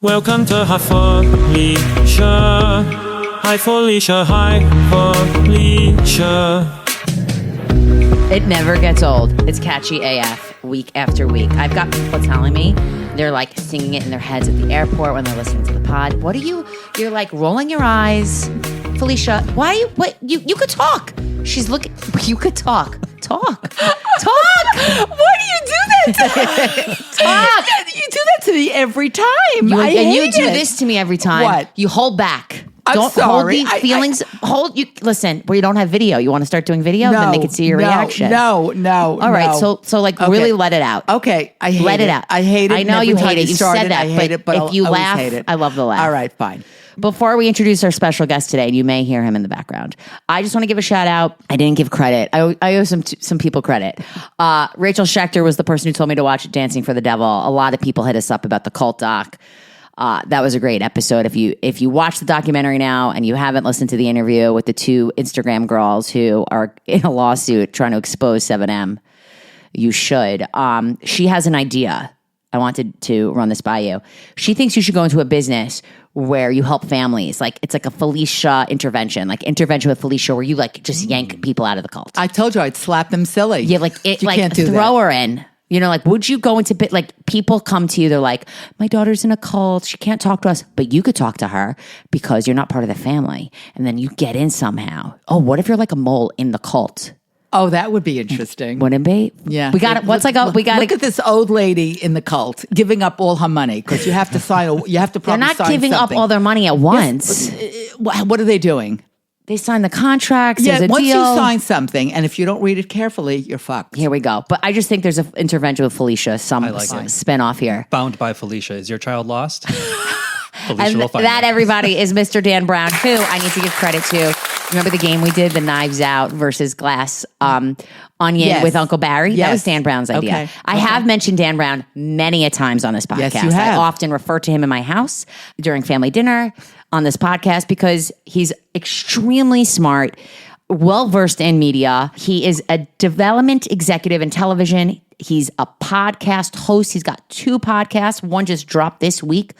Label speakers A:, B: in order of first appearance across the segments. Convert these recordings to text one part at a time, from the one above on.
A: Welcome to Hi Felicia. Hi Felicia, hi Felicia.
B: It never gets old. It's catchy AF week after week. I've got people telling me they're like singing it in their heads at the airport when they're listening to the pod. What are you? You're like rolling your eyes. Felicia, why? What? You could talk. She's looking. You could talk. Talk.
C: Why do you do that to me?
B: Talk.
C: You do that to me every time.
B: You do this to me every time.
C: What?
B: You hold back.
C: I'm
B: Don't
C: sorry.
B: hold the feelings. Listen, where you don't have video. You want to start doing video? Then they can see your reaction.
C: No.
B: All right. So like really let it out.
C: Okay. I hate
B: let it out.
C: I hate it.
B: I know you hate it. You said that.
C: I hate it, but
B: if you
C: I'll
B: laugh,
C: hate it.
B: I love the laugh.
C: All right, fine.
B: Before we introduce our special guest today, and you may hear him in the background, I just want to give a shout out. I didn't give credit. I owe some people credit. Rachel Schechter was the person who told me to watch Dancing for the Devil. A lot of people hit us up about the cult doc. That was a great episode. If you watch the documentary now and you haven't listened to the interview with the two Instagram girls who are in a lawsuit trying to expose 7M, you should. She has an idea. I wanted to run this by you. She thinks you should go into a business where you help families. Like it's like a Felicia intervention, like intervention with Felicia, where you like just yank people out of the cult.
C: I told you I'd slap them silly.
B: Yeah, like it,
C: You
B: like
C: can't do
B: throw
C: that.
B: her in. You know, like would you go into like people come to you? They're like, my daughter's in a cult. She can't talk to us, but you could talk to her because you're not part of the family, and then you get in somehow. Oh, what if you're like a mole in the cult?
C: Oh, that would be interesting.
B: Wouldn't it be?
C: Yeah.
B: We got it. What's
C: Look at this old lady in the cult giving up all her money because you have to sign. You have to
B: They're
C: probably
B: not
C: sign
B: giving
C: something.
B: up all their money at once.
C: What are they doing?
B: They sign the contracts.
C: Yeah,
B: there's a
C: once
B: deal.
C: you sign something, and if you don't read it carefully, you're fucked.
B: Here we go. But I just think there's an intervention with Felicia, some
D: like it.
B: spin off here.
D: Bound by Felicia. Is your child lost? Felicia
B: And
D: will find
B: that,
D: out.
B: everybody, is Mr. Dan Brown, who I need to give credit to. Remember the game we did, the Knives Out versus Glass Onion
C: Yes.
B: with Uncle Barry? That
C: Yes.
B: was Dan Brown's idea.
C: Okay.
B: I have mentioned Dan Brown many a times on this podcast.
C: Yes, you have.
B: I often refer to him in my house during family dinner on this podcast because he's extremely smart, well-versed in media. He is a development executive in television. He's a podcast host. He's got 2 podcasts. One just dropped this week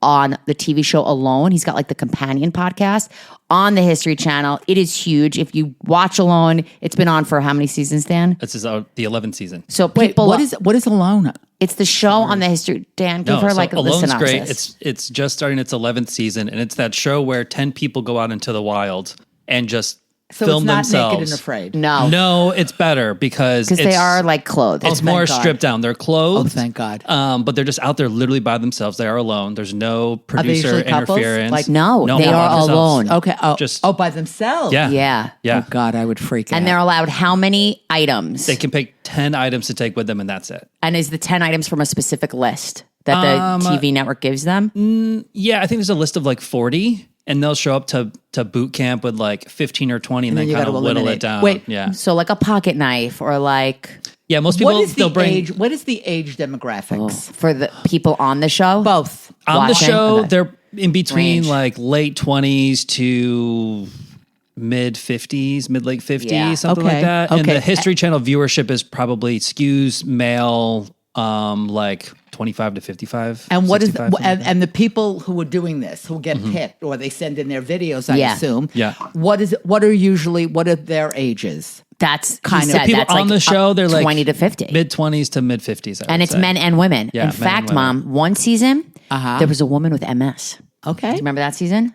B: on the TV show Alone. He's got like the companion podcast on the History Channel. It is huge. If you watch Alone, it's been on for how many seasons, Dan?
D: This is the 11th season.
B: So
C: Wait,
B: people,
C: what is Alone?
B: it's the show on the History. Dan, give her
D: so
B: like the
D: Alone's
B: synopsis.
D: great. It's just starting its 11th season, and it's that show where 10 people go out into the wild and just
C: So
D: film
C: it's not
D: themselves.
C: Naked and Afraid.
B: No,
D: No, it's better because
B: they are like clothed.
D: It's
C: thank
D: more
C: God.
D: stripped down. They're clothed.
C: Oh, thank God.
D: But they're just out there literally by themselves. They are alone. There's no
C: they
D: producer
C: usually couples?
D: interference.
C: Like,
B: No, they
D: by
B: are
D: themselves.
B: alone.
C: Okay. Oh,
D: Just-
C: by themselves.
D: Yeah.
B: Yeah.
D: Yeah.
C: Oh God, I would freak out.
B: And they're allowed how many items?
D: They can pick 10 items to take with them, and that's it.
B: And is the 10 items from a specific list that the TV network gives them?
D: Yeah, I think there's a list of like 40, and they'll show up to boot camp with like 15 or 20, and
C: then
D: then
C: you
D: kind
C: gotta
D: of whittle
C: eliminate.
D: it down.
C: Wait.
D: Yeah.
B: So like a pocket knife or like
D: Yeah, most people
C: what is
D: they'll
C: the
D: bring
C: age? What is the age demographics?
B: for the people on the show?
C: Both.
D: on the
B: watching?
D: show,
B: Okay.
D: they're in between
B: Range.
D: like late 20s to mid 50s, mid late 50s,
B: Yeah.
D: something
C: Okay,
D: like that. And
C: okay.
D: the History Channel viewership is probably skews male like 25 to 55.
C: And what is
D: 65, something like that.
C: and the people who are doing this who get picked or they send in their videos, I
B: Yeah.
C: assume.
D: Yeah.
C: What are their ages?
B: That's
C: Kind
B: he
C: of.
B: said
D: People
B: that's
D: on
B: like
D: the show, they're like
B: 20 to 50.
D: mid 20s to mid 50s.
B: And it's men and women.
D: Yeah,
B: In
D: men and
B: fact,
D: women.
B: Mom, one season,
C: Uh-huh.
B: there was a woman with MS.
C: Okay.
B: Do you remember that season?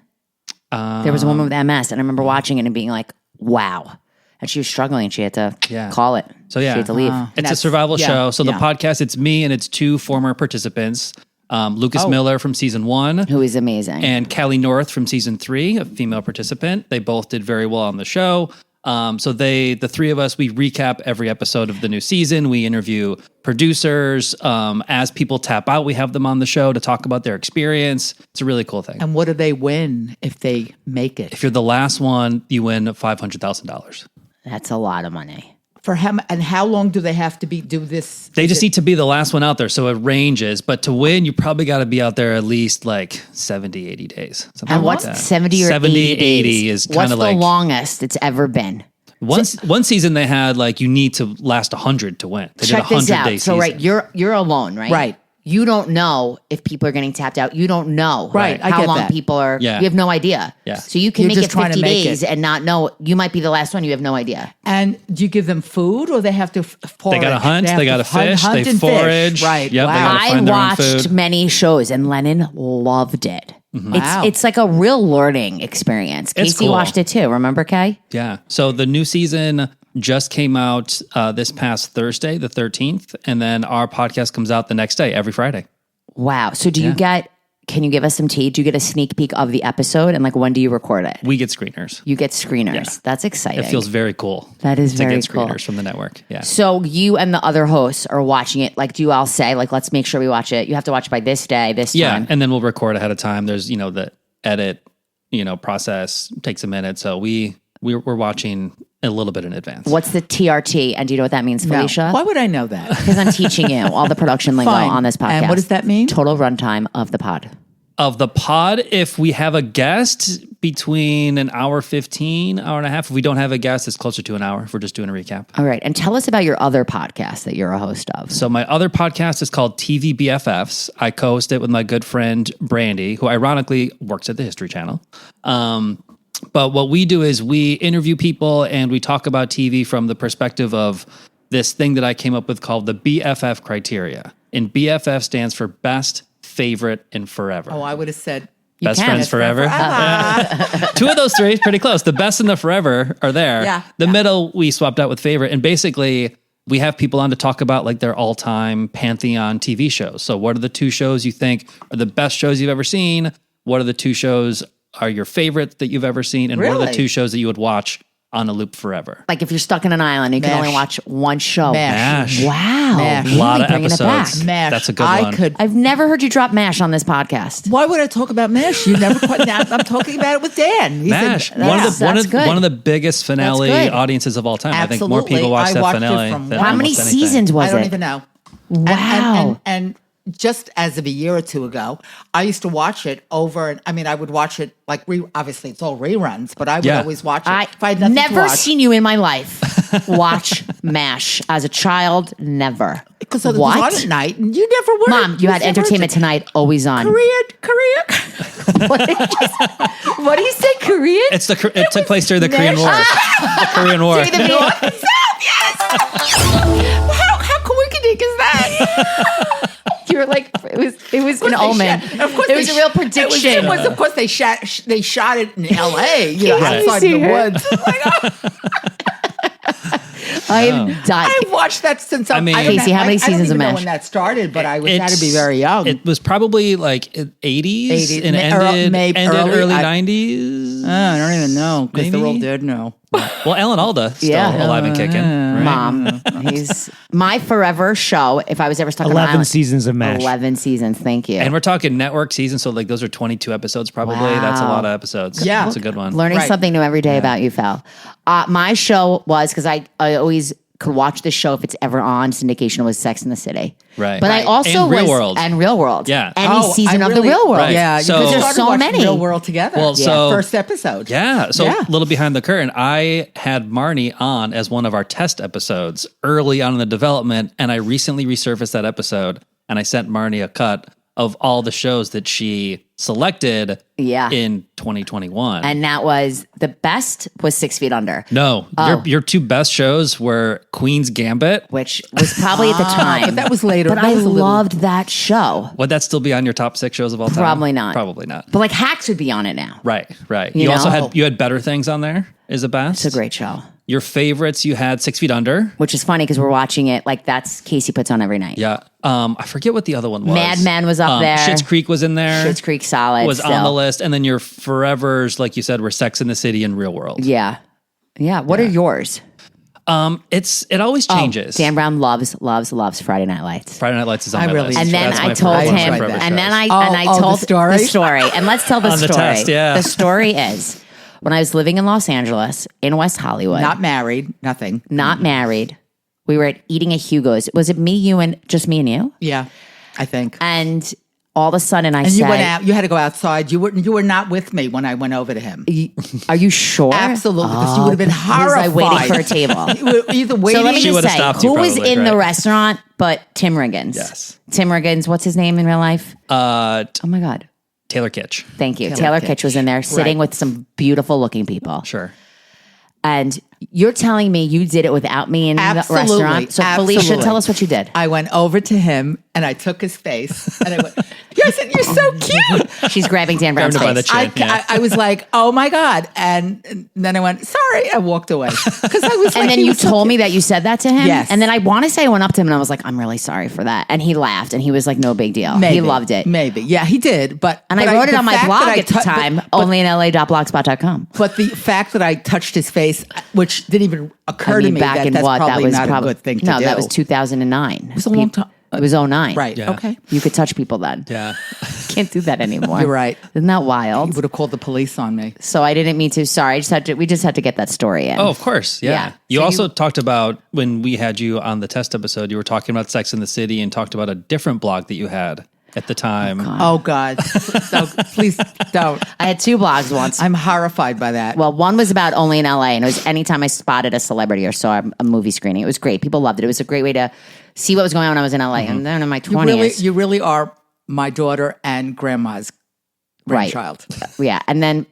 B: There was a woman with MS, and I remember watching it and being like, wow. And she was struggling, and she had to
D: Yeah.
B: call it.
D: So yeah,
B: She had to leave.
D: It's a
C: That's-
D: survival
C: yeah,
D: show. So the
C: yeah.
D: podcast, it's me and it's 2 former participants, Lucas Miller from season 1
B: Who is amazing.
D: and Callie North from season 3, a female participant. They both did very well on the show. So the 3 of us, we recap every episode of the new season. We interview producers. As people tap out, we have them on the show to talk about their experience. It's a really cool thing.
C: And what do they win if they make it?
D: If you're the last one, you win $500,000.
B: That's a lot of money.
C: For how long do they have to do this?
D: They just need to be the last one out there. So it ranges. But to win, you probably got to be out there at least like 70, 80 days. Something
B: And
D: like
B: what's
D: that.
B: 70 or
D: 70,
B: 80
D: 80
B: days?
D: is kind
B: What's
D: of
B: the
D: like...
B: longest it's ever been?
D: One season they had like you need to last 100 to win. They
B: Check
D: did a
B: this out.
D: 100-day
B: So
D: season.
B: right, you're alone, right?
C: Right.
B: you don't know if people are getting tapped out. You don't know
C: Right, I
B: how
C: get
B: long
C: that.
B: people are.
D: Yeah.
B: You have no idea.
D: Yeah.
B: So you can
C: You're
B: make
C: just
B: it
C: trying to
B: 50
C: make
B: days
C: it.
B: and not know. You might be the last one. You have no idea.
C: And do you give them food or they have to forage?
D: They got to hunt. They
C: have
D: got to fish.
C: hunt
D: They
C: and
D: forage.
C: Fish. Right.
D: Yep, they
C: Wow.
D: gotta
B: I
D: find their own
B: watched
D: food.
B: many shows and Lennon loved it.
C: Wow.
B: It's like a real learning experience.
D: It's
B: Casey
D: cool.
B: watched it too. Remember, Kay?
D: Yeah. So the new season just came out this past Thursday, the 13th. And then our podcast comes out the next day, every Friday.
B: Wow. So do you get? Can you give us some tea? Do you get a sneak peek of the episode? And like, when do you record it?
D: We get screeners.
B: You get screeners.
D: Yeah.
B: That's exciting.
D: It feels very cool.
B: That is
D: to
B: very
D: get
B: cool.
D: screeners from the network. Yeah.
B: So you and the other hosts are watching it. Like, do you all say, like, let's make sure we watch it? You have to watch it by this day, this
D: Yeah.
B: time.
D: And then we'll record ahead of time. There's, the edit, process takes a minute. So we're watching a little bit in advance.
B: What's the TRT? And do you know what that means,
C: No.
B: Felicia?
C: Why would I know that?
B: Because I'm teaching you all the production lingo
C: Fine.
B: on this podcast.
C: And what does that mean?
B: Total runtime of the pod.
D: Of the pod, if we have a guest, between an hour 15, hour and a half. If we don't have a guest, it's closer to an hour if we're just doing a recap.
B: All right. And tell us about your other podcast that you're a host of.
D: So my other podcast is called TV BFFs. I co-host it with my good friend Brandy, who ironically works at the History Channel. But what we do is we interview people and we talk about TV from the perspective of this thing that I came up with called the BFF criteria. And BFF stands for best, favorite, and forever.
C: Oh, I would have said
D: Best
B: can.
D: friends
B: Best
D: forever.
C: forever.
D: Two of those three is pretty close. The best and the forever are there.
C: Yeah,
D: The
C: yeah.
D: middle we swapped out with favorite. And basically we have people on to talk about like their all-time pantheon TV shows. So what are the two shows you think are the best shows you've ever seen? What are the two shows are your favorites that you've ever seen? And what are the
C: Really?
D: two shows that you would watch on a loop forever?
B: Like if you're stuck in an island, you can
C: MASH.
B: only watch one show.
C: MASH.
D: MASH.
B: Wow.
C: MASH.
B: Really
D: A lot of
B: bringing it back.
D: episodes.
C: MASH.
D: That's a good
C: I
D: one.
C: could.
B: I've never heard you drop MASH on this podcast.
C: Why would I talk about MASH? You never quite. Now I'm talking about it with Dan. He
D: MASH.
C: said,
B: That's good.
D: One of the biggest finale
B: That's good.
D: audiences of all time. I think more
C: Absolutely.
D: people watch
C: I
D: that
C: watched it
D: finale
C: from
D: than
C: one-
B: How many
D: almost anything.
B: seasons was
C: I don't
B: it?
C: even know.
B: Wow.
C: And just as of a year or two ago, I used to watch it over. And I mean, I would watch it like obviously it's all reruns, but I would
D: Yeah.
C: always watch it.
B: I
C: If I had nothing to
B: never
C: watch.
B: seen you in my life watch MASH as a child. Never.
C: Because it was
B: What?
C: on at night, and you never were.
B: Mom, you had
C: never
B: Entertainment Tonight always on.
C: Korea.
B: What do you say, Korean?
D: It took place during the Korean War. The Korean War.
B: During the video.
C: How coincident is that?
B: You were like, it was an omen.
C: Of course,
B: it was a real prediction.
C: It was, of course, they shot it in L.A. You know,
B: Can you
C: outside
B: see
C: the
B: her?
C: woods.
B: I'm dying.
C: I've watched that since.
D: I mean-
C: I don't
B: Casey,
C: know-
B: how many
C: I don't
B: seasons of
C: even know
B: MASH?
C: when that started, but I had to be
D: It's-
C: very young.
D: It was probably like 80s
C: 80s,
D: and ended,
C: maybe
D: ended
C: early,
D: early
C: I-
D: 90s.
C: I don't even know because they're all
D: Maybe?
C: dead now.
D: Well, Alan Alda still
B: Yeah.
D: alive and kicking. Right?
B: Mom, he's my forever show. If I was ever stuck on an
E: 11
B: island.
E: seasons of MASH.
B: 11 seasons. Thank you.
D: And we're talking network seasons, so like those are 22 episodes probably. That's a
B: Wow.
D: lot of episodes.
C: Yeah.
D: That's a good one.
B: Learning
C: Right.
B: something new every day about you, Fel. My show was because I always could watch this show if it's ever on. Syndication was Sex in the City,
D: Right.
B: But
D: Right.
B: I also
D: And Real
B: was
D: World.
B: and Real World,
D: Yeah.
B: any
C: Oh,
B: season
C: I
B: of the
C: really-
B: Real World,
D: Right.
C: Yeah,
D: So-
C: because
D: There's
C: started
B: so
C: watching
B: many.
C: Real World together.
D: Well, so-
C: first episode.
D: Yeah. So
C: Yeah.
D: a little behind the curtain, I had Marni on as one of our test episodes early on in the development, and I recently resurfaced that episode, and I sent Marni a cut of all the shows that she selected
B: Yeah.
D: in 2021.
B: and that was the best was 6 Feet Under,
D: No, your two best shows were Queen's Gambit.
B: which was probably at the time,
C: but that was later.
B: But
C: That
B: I
C: was a little-
B: loved that show.
D: Would that still be on your top 6 shows of all time?
B: Probably not.
D: Probably not.
B: But like Hacks would be on it now.
D: Right.
B: You
D: You also
B: know?
D: had Better Things on there. Is the best.
B: It's a great show.
D: Your favorites, you had 6 Feet Under.
B: Which is funny because we're watching it like that's Casey puts on every night.
D: Yeah. I forget what the other one was.
B: Mad Men was up there.
D: Schitt's Creek was in there.
B: Schitt's Creek solid
D: was
B: still.
D: on the list, and then your forevers, like you said, were Sex in the City and Real World.
B: Yeah. What are yours?
D: It always changes.
B: Dan Brown loves Friday Night Lights.
D: Friday Night Lights is on
C: I
D: my
C: really
D: list.
B: And then
D: That's
B: I
D: my
B: told
D: favorite- one of my
B: him,
D: favorite
B: and then
D: shows.
B: I
C: Oh,
B: told
C: the story?
B: the story. And let's tell the
D: On the
B: story.
D: test, yeah.
B: The story is when I was living in Los Angeles, in West Hollywood,
C: Not married, nothing.
B: not married, we were eating at Hugo's. Was it me, you, and just me and you?
C: Yeah, I think.
B: And all of a sudden I
C: And
B: said,
C: you went out. You had to go outside. You were not with me when I went over to him.
B: "Are you sure?"
C: Absolutely, because you would have been
B: Was
C: horrified.
B: I waiting for a table?
C: You were either waiting.
B: So let me
D: She
B: just
D: would've
B: say,
D: stopped you
B: who was
D: probably,
B: in the
D: right?
B: restaurant but Tim Riggins?
D: Yes.
B: Tim Riggins. What's his name in real life? Oh my God.
D: Taylor Kitsch.
B: Thank you. Taylor Kitsch was in there sitting with some beautiful looking people.
D: Sure.
B: And you're telling me you did it without me in
C: Absolutely,
B: the restaurant? So Felicia,
C: absolutely.
B: tell us what you did.
C: I went over to him and I took his face and I went, "I said, you're so cute."
B: She's grabbing Dan Brown's
D: Grabbed him by
B: face.
D: the chin.
C: I was like, "Oh my God!" And then I went, "Sorry," I walked away because I was.
B: And then you told me that you said that to him?
C: Yes.
B: And then I want to say I went up to him and I was like, "I'm really sorry for that." And he laughed and he was like, "No big deal."
C: Maybe,
B: he loved it.
C: Maybe, yeah, he did. But
B: And
C: but
B: I wrote it
C: the
B: on my
C: fact
B: blog
C: that I
B: at the time,
C: but
B: onlyinla.blogspot.com.
C: But the fact that I touched his face, which didn't even occur
B: I mean,
C: to me,
B: back in
C: that's
B: what?
C: probably
B: That was
C: not
B: probably
C: a good thing to
B: no,
C: do.
B: that was 2009. It
C: was a long time.
B: It was 09.
C: Right.
D: Yeah.
C: Okay.
B: You could touch people then.
D: Yeah.
B: Can't do that anymore.
C: You're right.
B: Isn't that
C: He
B: wild?
C: would have called the police on me.
B: So I didn't mean to. Sorry. We just had to get that story in.
D: Oh, of course. Yeah.
B: Yeah.
D: You
B: So
D: also talked about when we had you on the test episode, you were talking about Sex in the City and talked about a different blog that you had at the time.
C: Oh God! Please don't.
B: I had 2 blogs once.
C: I'm horrified by that.
B: Well, one was about Only in LA, and it was anytime I spotted a celebrity or saw a movie screening. It was great. People loved it. It was a great way to see what was going on when I was in LA. And then in my 20s.
C: you really are my daughter and grandma's grandchild.
B: Yeah. And then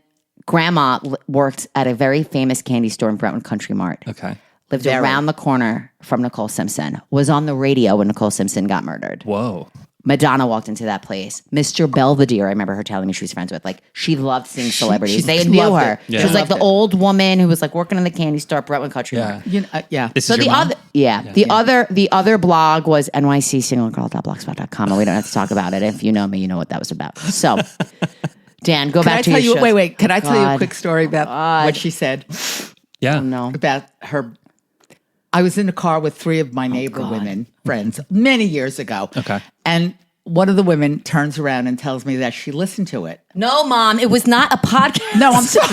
B: grandma worked at a very famous candy store in Brentwood Country Mart.
D: Okay.
B: Lived
C: Very.
B: around the corner from Nicole Simpson. Was on the radio when Nicole Simpson got murdered.
D: Whoa.
B: Madonna walked into that place. Mr. Belvedere, I remember her telling me she was friends with. Like, she loved seeing celebrities. They
C: she
B: knew
C: loved
B: her.
C: it.
B: She was like
C: Loved
B: the
C: it.
B: old woman who was like working in the candy store at Brentwood Country Mart.
C: Yeah.
D: This
B: So
D: is
B: the
D: your mom?
B: the other blog was nycsinglegirl.blogspot.com, and we don't have to talk about it. If you know me, you know what that was about. So, Dan, go
C: Can I
B: back to
C: tell
B: your
C: you?
B: shows.
C: Wait. Can I tell you a
B: God.
C: quick story about what she said
D: Yeah.
B: No.
C: about her? I was in a car with 3 of my neighbor women friends many years ago.
D: Okay.
C: And one of the women turns around and tells me that she listened to it.
B: No, Mom, it was not a podcast.
C: No, I'm sorry.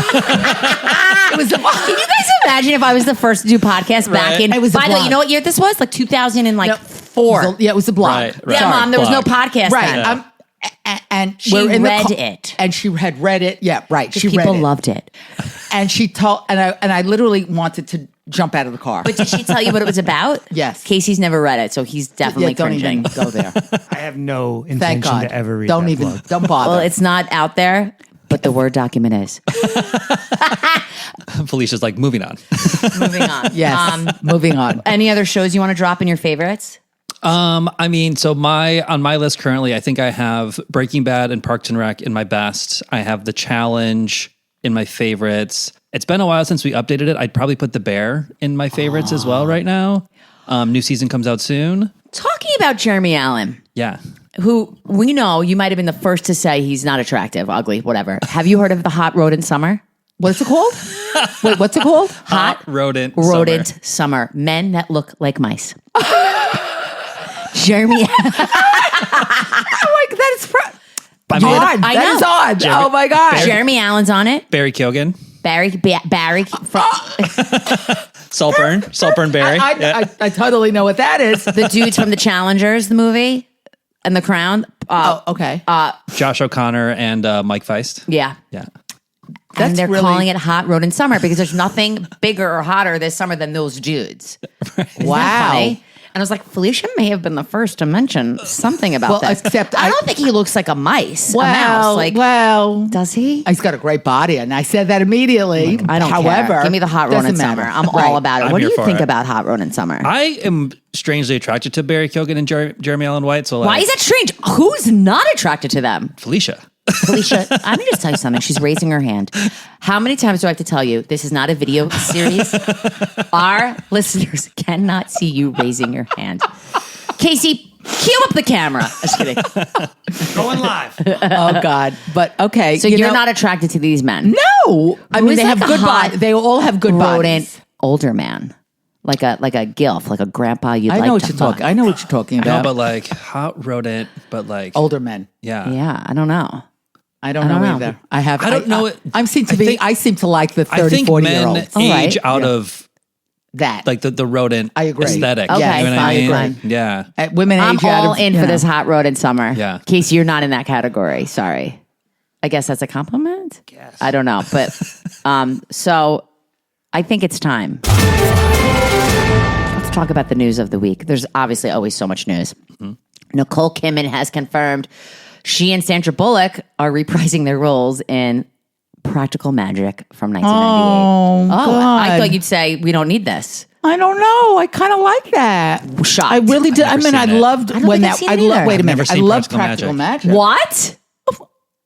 C: It was a
B: Can you guys imagine if I was the first to do podcast back in?
C: It was a
B: by the way,
C: blog.
B: you know what year this was? Like 2004.
C: Yeah, it was a blog.
D: Right.
B: Yeah,
C: Sorry.
B: Mom, there was no
D: Blog.
B: podcast
C: Right.
B: then.
C: And
B: She
C: we're in the
B: read
C: car-
B: it.
C: and she had read it. Yeah, right. She read
B: People
C: it.
B: loved it.
C: And she told, and I literally wanted to jump out of the car.
B: But did she tell you what it was about?
C: Yes.
B: Casey's never read it, so he's definitely
C: don't
B: cringing.
C: even go there.
E: I have no
C: Thank
E: intention
C: God.
E: to ever read
C: Don't
E: that
C: even.
E: blog.
C: Don't bother.
B: Well, it's not out there, but the Word document is.
D: Felicia's like, moving on.
B: Moving on.
C: yes. Moving on.
B: Any other shows you want to drop in your favorites?
D: I mean, so on my list currently, I think I have Breaking Bad and Parks and Rec in my best. I have The Challenge in my favorites. It's been a while since we updated it. I'd probably put The Bear in my favorites as well right now. New season comes out soon.
B: Talking about Jeremy Allen,
D: Yeah.
B: who we know you might have been the first to say he's not attractive, ugly, whatever. Have you heard of the Hot Rodent Summer?
C: What's it called? Wait, what's it called?
D: Hot Rodent
B: Summer. Men that look like mice. Jeremy.
C: Oh my, that is odd.
B: I
C: That is
B: know.
C: odd.
D: Jeremy-
C: Oh my God.
B: Jeremy Allen's on it.
D: Barry Keoghan.
B: Barry.
D: Saltburn Barry.
C: I totally know what that is.
B: The dudes from The Challengers, the movie, and The Crown.
C: Okay.
D: Josh O'Connor and Mike Feist.
B: Yeah.
D: Yeah.
C: That's
B: And they're
C: really-
B: calling it Hot Rodent Summer because there's nothing bigger or hotter this summer than those dudes. Isn't that
C: Wow.
B: funny? And I was like, Felicia may have been the first to mention something about
C: Well,
B: this.
C: except
B: I
C: I-
B: don't think he looks like a mice.
C: Well,
B: a mouse. Like,
C: well,
B: does he?
C: he's got a great body, and I said that immediately.
B: I don't
C: However,
B: care. Give me the Hot
C: doesn't
B: Rodent
C: matter.
B: Summer. I'm
C: Right.
B: all about it.
D: I'm
B: What do
D: here
B: you
D: for
B: think
D: it.
B: about Hot Rodent Summer?
D: I am strangely attracted to Barry Keoghan and Jeremy Allen White. So like,
B: Why is that strange? Who's not attracted to them?
D: Felicia?
B: Felicia, let me just tell you something. She's raising her hand. How many times do I have to tell you this is not a video series? Our listeners cannot see you raising your hand. Casey, cue up the camera. Just kidding.
E: Going live.
C: Oh God! But okay,
B: So you're not attracted to these men?
C: No, I
B: Who
C: mean
B: is
C: they
B: like
C: have
B: a
C: good
B: hot
C: bodies. They all have good
B: Rodent,
C: bodies.
B: older man, like a gilf, like a grandpa you'd
C: I
B: like
C: know what
B: to
C: you're
B: fuck.
C: talking. I know what you're talking
D: No,
C: about.
D: but like hot rodent, but like
C: Older men.
D: yeah.
B: Yeah, I don't know.
C: I don't know
B: don't know.
C: either. I have.
D: I don't know it.
C: I seem to
D: I
C: be.
D: think-
C: I seem to like the
D: I
C: 30,
D: think
C: 40
D: men
C: year olds.
D: age
B: right.
D: out of
C: that.
D: Like the rodent
C: I agree.
D: aesthetic.
B: Okay,
D: you know what
B: fine,
D: I mean?
B: fine.
D: Yeah.
C: Women
B: I'm
C: age out
B: all
C: of,
B: in
C: you
B: for
C: know.
B: this hot rodent summer.
D: Yeah.
B: Casey, you're not in that category. Sorry. I guess that's a compliment? I don't know. But so I think it's time. Let's talk about the news of the week. There's obviously always so much news. Nicole Kidman has confirmed she and Sandra Bullock are reprising their roles in Practical Magic from 1998.
C: God.
B: I thought you'd say we don't need this.
C: I don't know. I kind of like that.
B: Shocked.
C: I really did. I
D: never
C: mean, I
D: seen it.
C: loved
B: I don't
C: when
B: think I've
C: that.
B: seen
C: I
B: it
C: love.
B: either.
C: Wait a
D: I've
C: minute.
D: never
C: I
D: seen
C: love
D: Practical
C: Practical
D: Magic.
C: Magic.
B: What?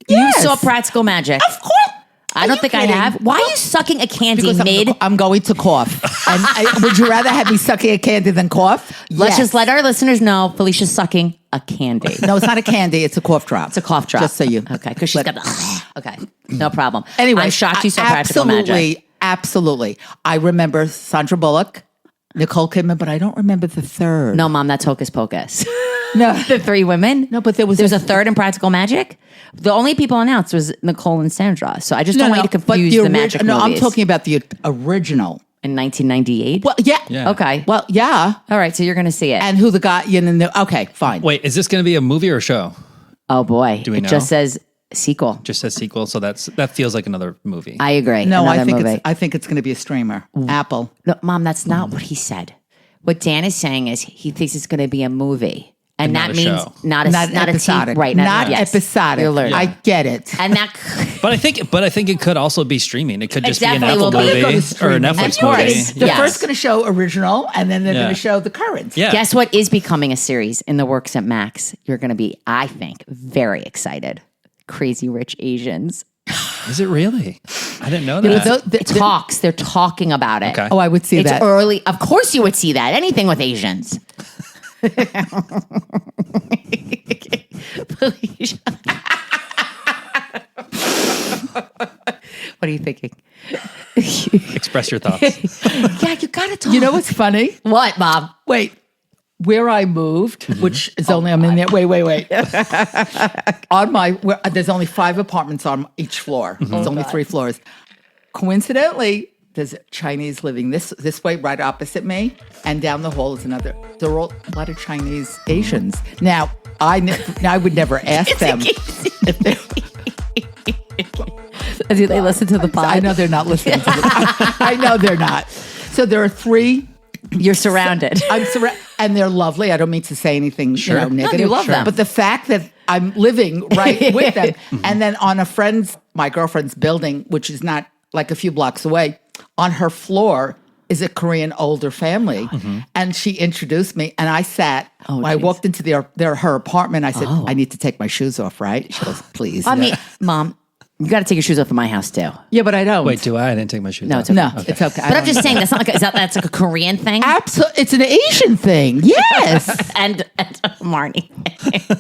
C: Yes.
B: You saw Practical Magic.
C: Of course.
B: I don't think I
C: kidding?
B: have. Why are you sucking a candy
C: Because
B: mid?
C: I'm going to cough. And would you rather have me sucking a candy than cough?
B: Let's
C: Yes.
B: just let our listeners know Felicia's sucking a candy.
C: No, it's not a candy. It's a cough drop.
B: It's a cough drop.
C: Just so you.
B: Okay, because she's got the. Okay, no problem.
C: Anyway,
B: I'm shocked you saw Practical Magic.
C: Absolutely. I remember Sandra Bullock, Nicole Kidman, but I don't remember the third.
B: No, Mom, that's Hocus Pocus.
C: No.
B: The three women.
C: No, but there was
B: a third in Practical Magic. The only people announced was Nicole and Sandra. So I just don't want you to
C: but
B: confuse the magic
C: No, I'm
B: movies.
C: talking about the original.
B: In 1998.
C: Well, yeah.
D: Yeah.
B: Okay.
C: Well, yeah.
B: All right. So you're going to see it.
C: And who the guy, okay, fine.
D: Wait, is this going to be a movie or a show?
B: Oh boy.
D: Do we
B: it
D: know?
B: just says sequel.
D: Just says sequel, so that feels like another movie.
B: I agree.
C: No,
B: Another movie.
C: I think it's going to be a streamer. Apple.
B: No, Mom, that's not what he said. What Dan is saying is he thinks it's going to be a movie. And
D: not
B: that
D: a
B: means
D: show.
B: not
C: episodic.
B: a TV, right?
C: Not
B: yes.
C: episodic.
B: You're learning.
C: I get it.
B: And that
D: But I think it could also be streaming. It could just be an
B: definitely
D: Apple
B: will be.
D: movie or a
C: Streaming.
D: Netflix
B: Of course.
D: movie.
C: They're
B: Yes.
C: first going to show original, and then they're
D: Yeah.
C: going to show the current.
D: Yeah.
B: guess what is becoming a series in the works at Max? You're going to be, I think, very excited. Crazy Rich Asians.
D: Is it really? I didn't know that.
B: Talks. They're talking about it.
D: Okay.
C: Oh, I would see
B: It's
C: that.
B: early. Of course, you would see that. Anything with Asians. Felicia. What are you thinking?
D: Express your thoughts.
B: Yeah, you gotta talk.
C: You know what's funny?
B: what, Bob?
C: Wait. Where I moved, which is only, I'm in there. Wait. There's only 5 apartments on each floor. It's only 3 floors. Coincidentally, there's Chinese living this way, right opposite me, and down the hall is another. There are a lot of Chinese Asians. Now, I would never ask them if they.
B: Do they listen to the pod?
C: I know they're not listening to I know they're not. So there are 3.
B: You're surrounded.
C: I'm surrounded, and they're lovely. I don't mean to say anything negative.
B: you love them.
C: But the fact that I'm living right with them, and then on my girlfriend's building, which is not like a few blocks away, on her floor is a Korean older family, and she introduced me, and I sat. when I walked into her apartment, I said, "I need to take my shoes off." Right? She goes, "Please."
B: I mean, Mom, you got to take your shoes off in my house too.
C: yeah, but I don't.
D: Wait, do I? I didn't take my shoes
B: No,
D: off.
B: it's okay.
C: No, it's okay.
B: But I'm just saying that's not like that's like a Korean thing.
C: Absolutely, it's an Asian thing. Yes.
B: And Marni.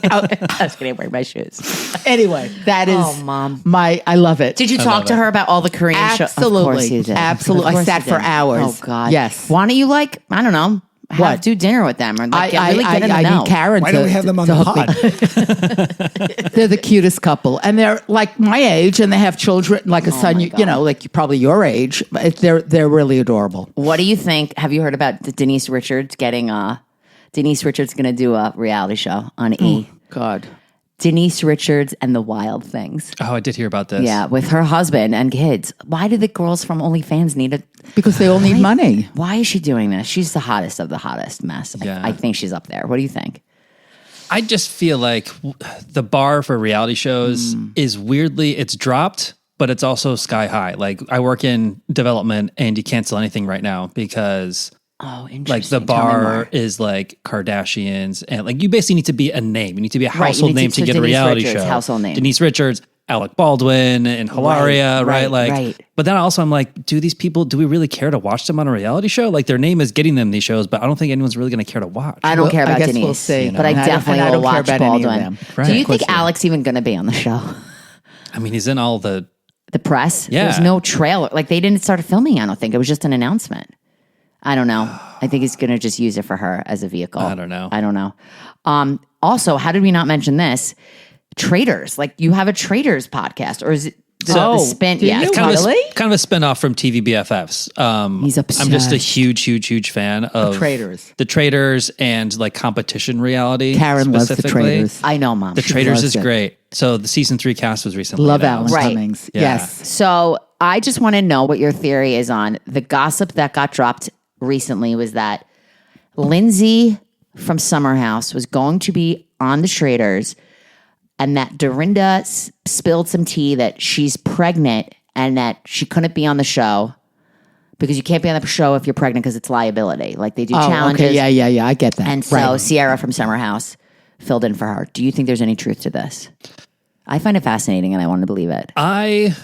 B: I was going to wear my shoes.
C: Anyway, that is
B: Oh, Mom.
C: I love it.
B: Did you talk to her about all the Korean shows?
C: Absolutely.
B: Of course you did.
C: Absolutely.
B: Of course
C: I sat
B: you did.
C: for hours.
B: Oh, God.
C: Yes.
B: Why don't you I don't know, do dinner with them or like get in the
C: I
B: know?
C: need Karen
E: Why
C: to,
E: don't we have them on
C: to
E: the
C: hook me.
E: pod?
C: They're the cutest couple, and they're like my age, and they have children, like a son. You know, like probably your age. But they're really adorable.
B: What do you think? Have you heard about Denise Richards getting Denise Richards going to do a reality show on E?
C: God,
B: Denise Richards and the Wild Things.
D: Oh, I did hear about this.
B: Yeah, with her husband and kids. Why do the girls from OnlyFans need a?
C: because they all need money.
B: Why is she doing this? She's the hottest of the hottest mess.
D: Yeah.
B: I think she's up there. What do you think?
D: I just feel like the bar for reality shows is weirdly, it's dropped, but it's also sky high. Like I work in development and you can't sell anything right now because
B: Oh, interesting.
D: like the
B: Tell me more.
D: bar is like Kardashians and like you basically need to be a name. You need to be a
B: Right, you
D: household
B: need
D: name
B: to-
D: to get a
B: Denise
D: reality
B: Richards,
D: show.
B: household name.
D: Denise Richards, Alec Baldwin and Hilaria, right? Like,
B: right.
D: but then also I'm like, do we really care to watch them on a reality show? Like their name is getting them these shows, but I don't think anyone's really going to care to watch.
B: I don't
C: Well,
B: care
C: I
B: about
C: guess
B: Denise,
C: we'll see.
B: but I
C: And I don't-
B: definitely
C: and I
B: will
C: don't care
B: watch
C: about any of
B: Baldwin.
C: them.
D: Right.
B: Do you
D: Of
B: think
C: course you do.
B: Alex even going to be on the show?
D: I mean, he's in all the
B: The press?
D: Yeah.
B: There's no trailer. Like they didn't start filming. I don't think it was just an announcement. I don't know. I think he's going to just use it for her as a vehicle.
D: I don't know.
B: I don't know. Also, how did we not mention this? Traitors. Like you have a Traitors podcast, or is it? The spin, yeah.
C: you?
D: Kind
C: Really?
D: of a spinoff from TV BFFs.
B: He's obsessed.
D: I'm just a huge fan of
C: Traitors.
D: The Traitors and like competition reality.
C: Karen loves the
D: specifically.
C: Traitors.
B: I know, Mom.
D: The Traitors
C: loves
D: is
C: it.
D: great. So the season 3 cast was recently
C: Love
D: announced.
C: Alan
B: Right.
C: Cummings.
D: Yeah.
C: Yes.
B: So I just want to know what your theory is on the gossip that got dropped recently was that Lindsay from Summer House was going to be on the Traitors and that Dorinda spilled some tea that she's pregnant and that she couldn't be on the show because you can't be on the show if you're pregnant because it's liability. Like they do challenges.
C: Okay. Yeah. I get that.
B: And so Sierra from Summer House filled in for her. Do you think there's any truth to this? I find it fascinating and I want to believe it.
D: I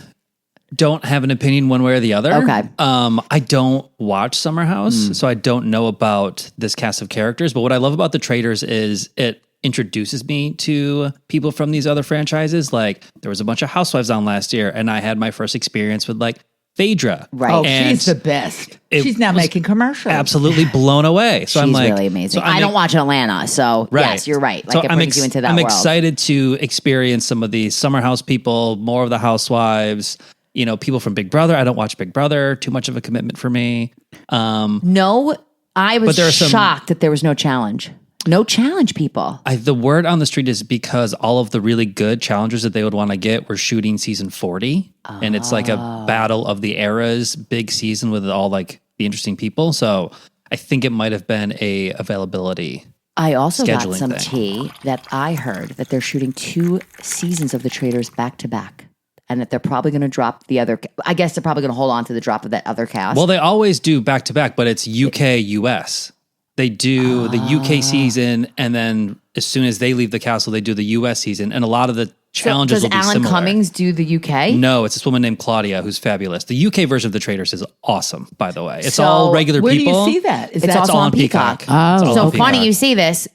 D: don't have an opinion one way or the other.
B: Okay.
D: I don't watch Summer House, so I don't know about this cast of characters. But what I love about the Traitors is it introduces me to people from these other franchises. Like there was a bunch of housewives on last year, and I had my first experience with like Phaedra.
B: Right.
C: Oh,
D: And
C: she's the best.
D: it
C: She's now
D: was
C: making commercials.
D: absolutely blown away. So
B: She's
D: I'm like,
B: really amazing.
D: so
B: I don't watch Atlanta, so yes, you're right. Like
D: So
B: it brings you into that
D: I'm
B: world.
D: excited to experience some of the Summer House people, more of the housewives, you know, people from Big Brother. I don't watch Big Brother, too much of a commitment for me.
B: No, I was
D: there are some-
B: shocked that there was no challenge. No challenge, people.
D: The word on the street is because all of the really good challengers that they would want to get were shooting season 40. And it's like a battle of the eras, big season with all like the interesting people. So I think it might have been a availability.
B: I also got
D: scheduling
B: some
D: thing.
B: tea that I heard that they're shooting 2 seasons of The Traitors back to back. And that they're probably going to drop the other. I guess they're probably going to hold on to the drop of that other cast.
D: Well, they always do back to back, but it's UK, US. They do the UK season, and then as soon as they leave the castle, they do the US season. And a lot of the challenges
B: does
D: will be
B: Alan
D: similar.
B: Cummings do the UK?
D: No, it's this woman named Claudia who's fabulous. The UK version of The Traitors is awesome, by the way. It's
B: So,
D: all regular
C: Where
D: people.
C: do you see that? Is
B: It's
C: that
B: also
D: all
B: on
D: on
B: Peacock.
D: Peacock. It's all
B: So
D: on
B: funny
D: Peacock.
B: you see this.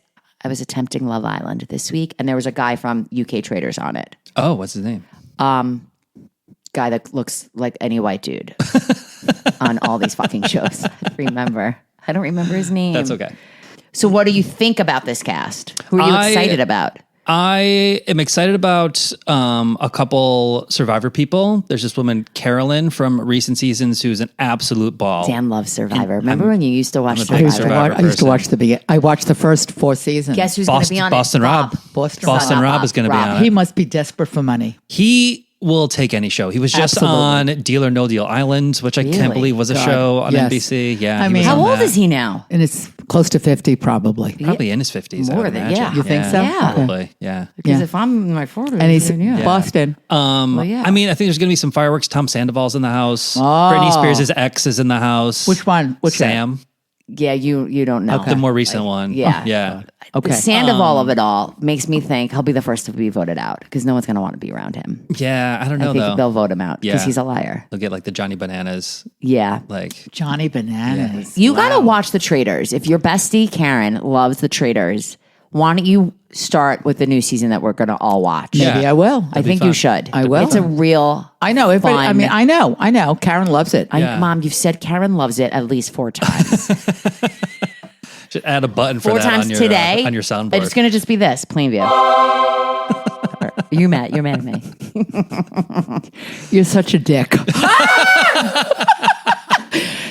B: I was attempting Love Island this week, and there was a guy from UK Traitors on it.
D: Oh, what's his name?
B: Guy that looks like any white dude on all these fucking shows. I don't remember his name.
D: That's okay.
B: So what do you think about this cast? Who are you excited about?
D: I am excited about a couple Survivor people. There's this woman, Carolyn, from recent seasons, who's an absolute ball.
B: Dan loves Survivor. Remember when you used to watch
D: I'm a big
B: Survivor?
D: Survivor
C: I used to watch
D: person.
C: I watched the first 4 seasons.
B: Guess who's going to be on
D: Boston
B: it?
D: Rob.
B: Bob.
C: Boston
D: Rob is going to be
B: Rob.
D: on
C: He
D: it.
C: must be desperate for money.
D: He will take any show. He was just
C: Absolutely.
D: on Deal or No Deal Island, which I
B: Really?
D: can't believe was a
C: God,
D: show on
C: yes.
D: NBC. Yeah,
C: I
D: he
C: mean-
D: was
B: How
D: on
B: old
D: that.
B: is he now?
C: And it's close to 50 probably.
D: Probably in his 50s.
B: More
D: I would
B: than-
D: imagine.
B: yeah.
C: You think so?
B: Yeah.
D: Probably. Yeah.
B: Because
C: Yeah.
B: if I'm in my 40s,
C: And he's
B: then yeah.
C: Boston.
B: yeah.
D: I mean, I think there's going to be some fireworks. Tom Sandoval's in the house.
C: Oh.
D: Britney Spears' ex is in the house.
C: Which one? Which
D: Sam.
B: Yeah, you don't know.
D: The more recent one.
B: yeah.
D: Yeah.
C: Okay.
B: The Sandoval of it all makes me think he'll be the first to be voted out because no one's going to want to be around him.
D: Yeah. I don't
B: I
D: know,
B: think
D: though.
B: they'll vote him out because
D: Yeah.
B: he's a liar.
D: They'll get like the Johnny Bananas.
B: Yeah.
D: Like,
C: Johnny Bananas.
B: You got to watch The Traitors. If your bestie Karen loves The Traitors, why don't you start with the new season that we're going to all watch?
D: Yeah.
C: Maybe I will.
B: I think you should.
C: I will.
B: It's a real.
C: I know. Everybody, I
B: fun-
C: mean, I know. Karen loves it.
D: Yeah.
B: Mom, you've said Karen loves it at least 4 times.
D: should add a button for
B: 4
D: that
B: times
D: on your,
B: today.
D: on your soundboard.
B: It's going to just be this Plainview. You're mad. You're mad at me.
C: You're such a dick.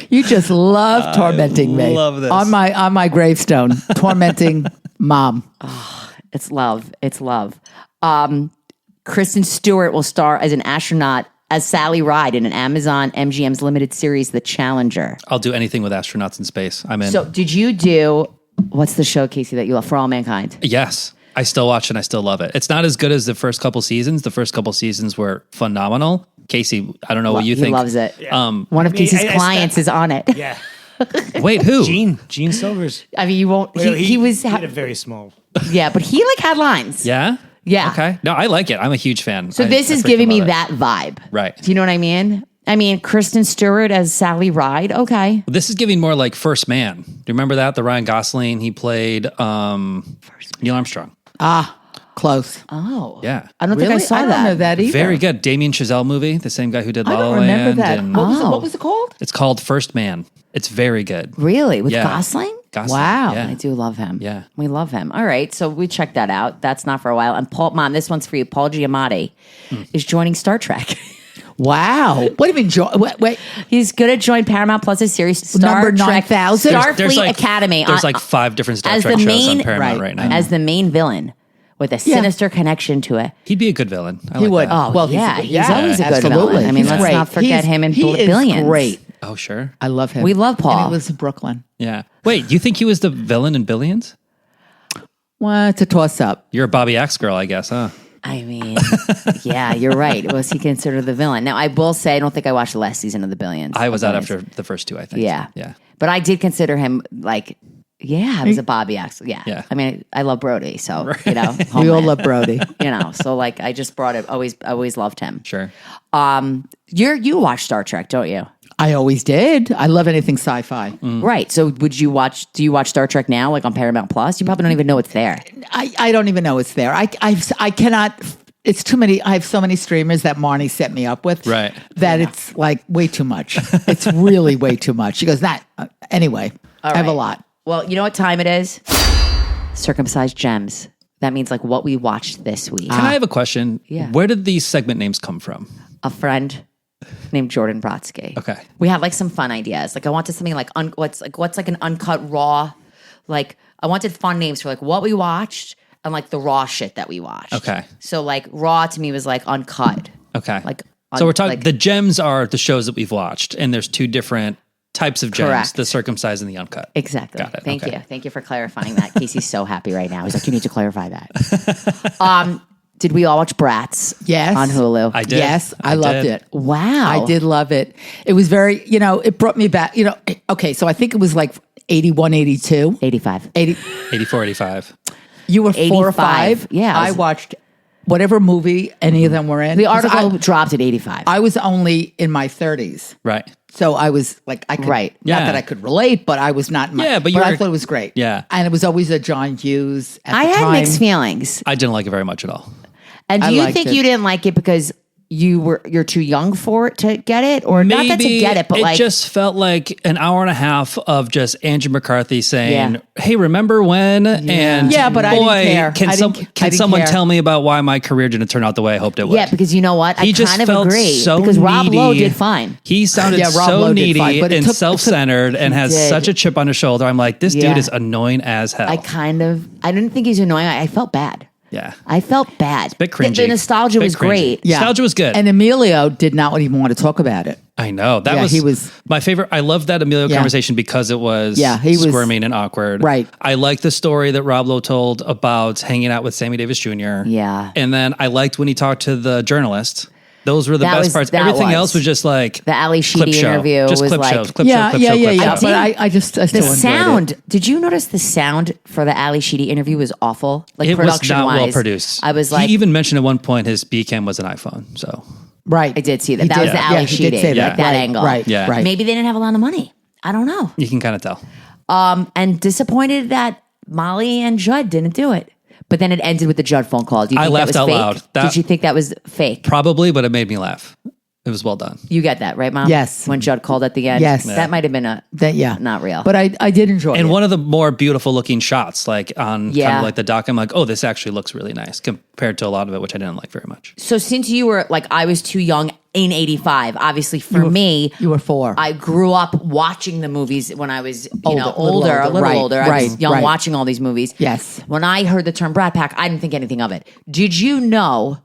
C: You just love tormenting me.
D: love this.
C: On my gravestone, tormenting mom.
B: It's love. It's love. Kristen Stewart will star as an astronaut as Sally Ride in an Amazon MGM's limited series, The Challenger.
D: I'll do anything with astronauts in space. I'm in.
B: So, did you do what's the show, Casey, that you love? For All Mankind.
D: Yes. I still watch and I still love it. It's not as good as the first couple seasons. The first couple seasons were phenomenal. Casey, I don't know what you
B: He
D: think.
B: loves it. One of
E: I-
B: Casey's
E: I- I-
B: clients is on it.
E: Yeah.
D: Wait, who?
E: Gene Silvers.
B: I mean, you won't.
E: Well,
B: He was.
E: had a very small.
B: Yeah, but he like had lines.
D: Yeah?
B: Yeah.
D: Okay. No, I like it. I'm a huge fan.
B: So this is giving me that vibe.
D: Right.
B: Do you know what I mean? I mean, Kristen Stewart as Sally Ride. Okay.
D: This is giving more like First Man. Do you remember that? The Ryan Gosling, he played Neil Armstrong.
C: Close.
B: Oh.
D: Yeah.
B: I don't think I saw
C: I don't
B: that.
C: know that either.
D: Very good. Damien Chazelle movie, the same guy who did La
C: I
D: La
C: don't remember
D: Land.
C: that.
D: and-
C: What was it called?
D: It's called First Man. It's very good.
B: Really? With
D: Yeah.
B: Gosling?
D: Gosling.
C: Wow.
D: Yeah.
B: I do love him.
D: Yeah.
B: We love him. All right. So we checked that out. That's not for a while. And Paul, Mom, this one's for you. Paul Giamatti is joining Star Trek.
C: Wow. What do you mean? Wait.
B: He's going to join Paramount Plus's series
C: Number
B: Star Trek
C: 9000?
B: Starfleet Academy.
D: There's like 5 different Star
B: as
D: Trek
B: the
D: shows
B: main-
D: on Paramount right now.
B: as the main villain with a sinister connection to it.
D: He'd be a good villain. I
C: He
D: like
C: would.
D: that.
B: Oh, yeah. He's always a good
C: absolutely.
B: villain. I mean,
C: He's
B: let's
C: great.
B: not forget him in
C: he
B: Billions.
C: Is great.
D: Oh, sure.
C: I love him.
B: We love Paul.
C: And he lives in Brooklyn.
D: Yeah. Wait, you think he was the villain in Billions?
C: Well, it's a toss up.
D: You're a Bobby Axe girl, I guess, huh?
B: I mean, yeah, you're right. Was he considered the villain? Now, I will say, I don't think I watched the last season of The Billions.
D: I was out
B: Billions.
D: after the first 2, I think.
B: Yeah.
D: Yeah.
B: But I did consider him like, yeah, I was a Bobby Axe. Yeah.
D: Yeah.
B: I mean, I love Brody. So, you know,
C: We all
B: Homeland,
C: love Brody.
B: you know, so like I just brought it. Always loved him.
D: Sure.
B: You watch Star Trek, don't you?
C: I always did. I love anything sci-fi.
B: Right. So do you watch Star Trek now, like on Paramount Plus? You probably don't even know it's there.
C: I don't even know it's there. I cannot. It's too many. I have so many streamers that Marni set me up with.
D: Right.
C: That it's like way too much. It's really way too much. She goes, "That anyway." I have a
B: right.
C: lot.
B: Well, you know what time it is? Circumcised Gems. That means like what we watched this week.
D: Can I have a question?
B: Yeah.
D: Where did these segment names come from?
B: A friend named Jordan Brodsky.
D: Okay.
B: We had like some fun ideas. Like I wanted something like what's like an uncut raw. Like I wanted fun names for like what we watched and like the raw shit that we watched.
D: Okay.
B: So like raw to me was like uncut.
D: Okay.
B: Like
D: so we're talking,
B: like-
D: the gems are the shows that we've watched, and there's 2 different types of gems,
B: Correct.
D: the circumcised and the uncut.
B: Exactly.
D: Got it.
B: Thank
D: Okay.
B: you. Thank you for clarifying that. Casey's so happy right now. He's like, you need to clarify that. Did we all watch Bratz?
C: Yes.
B: On Hulu.
D: I did.
C: Yes, I loved
D: did.
C: it.
B: Wow.
C: I did love it. It was very, it brought me back, okay, so I think it was like 81, 82.
B: 85.
C: 80,
D: 84, 85.
C: you were 4 or
B: 85.
C: 5.
B: Yeah, I
C: I
B: was-
C: watched whatever movie any of them were in.
B: The
C: 'Cause
B: article dropped at 85.
C: I was only in my 30s.
D: Right.
C: So I was like, I could,
B: Right.
C: not
D: Yeah.
C: that I could relate, but I was not.
D: Yeah, but you
C: I
D: were-
C: thought it was great.
D: Yeah.
C: and it was always a John Hughes. At
B: I
C: the
B: had
C: time.
B: mixed feelings.
D: I didn't like it very much at all.
B: And do
C: I
B: you
C: liked
B: think
C: it.
B: you didn't like it because you're too young for it to get it? Or not that to get it, but
D: it
B: like
D: just felt like an hour and a half of just Andrew McCarthy saying,
B: Yeah.
D: "Hey, remember when?" And
C: Yeah, but I
D: boy,
C: didn't care.
D: Can
C: I didn't
D: someone
C: care.
D: tell me about why my career didn't turn out the way I hoped it would?
B: yeah, because you know what?
D: he
B: I
D: just
B: kind of
D: felt
B: agree.
D: so
B: because Rob Lowe
D: needy.
B: did fine.
D: He sounded
C: Yeah, Rob
D: so
C: Lowe did
D: needy
C: fine, but it
D: and
C: took-
D: self-centered and has
B: did.
D: such a chip on his shoulder. I'm like, this
B: Yeah.
D: dude is annoying as hell.
B: I didn't think he's annoying. I felt bad.
D: yeah.
B: I felt bad.
D: Bit
B: The
D: cringy.
B: nostalgia
D: Bit
B: was
D: cringy.
B: great.
C: Yeah.
D: Nostalgia was good.
C: And Emilio did not even want to talk about it.
D: I know. That
C: Yeah,
D: was
C: he was-
D: my favorite. I loved that Emilio
C: Yeah.
D: conversation because it was
C: Yeah, he was-
D: squirming and awkward.
C: Right.
D: I liked the story that Rob Lowe told about hanging out with Sammy Davis Jr.
B: Yeah.
D: And then I liked when he talked to the journalist. Those were the
B: That
D: best
B: was-
D: parts.
B: that
D: Everything
B: was.
D: else was just like
B: The Ali
D: clip
B: Sheedy
D: show.
B: interview
D: Just
B: was
D: clip
B: like
D: shows, clip
C: Yeah,
D: show,
C: yeah,
D: clip
C: yeah,
D: show,
C: yeah.
D: clip show.
C: But I
B: the
C: still enjoyed
B: sound.
C: it.
B: Did you notice the sound for the Ali Sheedy interview was awful? Like
D: It was
B: production
D: not
B: wise,
D: well produced.
B: I was like,
D: he even mentioned at one point his B cam was an iPhone. So
C: Right.
B: I did see that.
C: He
B: That
C: did.
B: was the
C: Yeah,
B: Ali
C: he
B: Sheedy,
C: did say
B: like that
C: Right,
B: angle.
C: Right.
D: Yeah.
C: Right.
B: Maybe they didn't have a lot of money. I don't know.
D: you can kind of tell.
B: And disappointed that Molly and Judd didn't do it. But then it ended with the Judd phone call. Do you
D: I
B: think
D: laughed
B: that was
D: out
B: fake?
D: loud.
B: Did you think that was fake?
D: Probably, but it made me laugh. It was well done.
B: You get that, right, Mom?
C: Yes.
B: When Judd called at the end?
C: Yes.
B: That might have been
C: Yeah.
B: not real.
C: But I did enjoy it.
D: And one of the more beautiful looking shots, like on kind
B: Yeah.
D: of like the doc, I'm like, oh, this actually looks really nice compared to a lot of it, which I didn't like very much.
B: So since you were like, I was too young in 85, obviously for me,
C: you were 4.
B: I grew up watching the movies when I was,
C: Older,
B: older,
C: little older,
B: a little
C: right,
B: older. I was
C: right,
B: young
C: right.
B: watching all these movies.
C: Yes.
B: When I heard the term Brat Pack, I didn't think anything of it. Did you know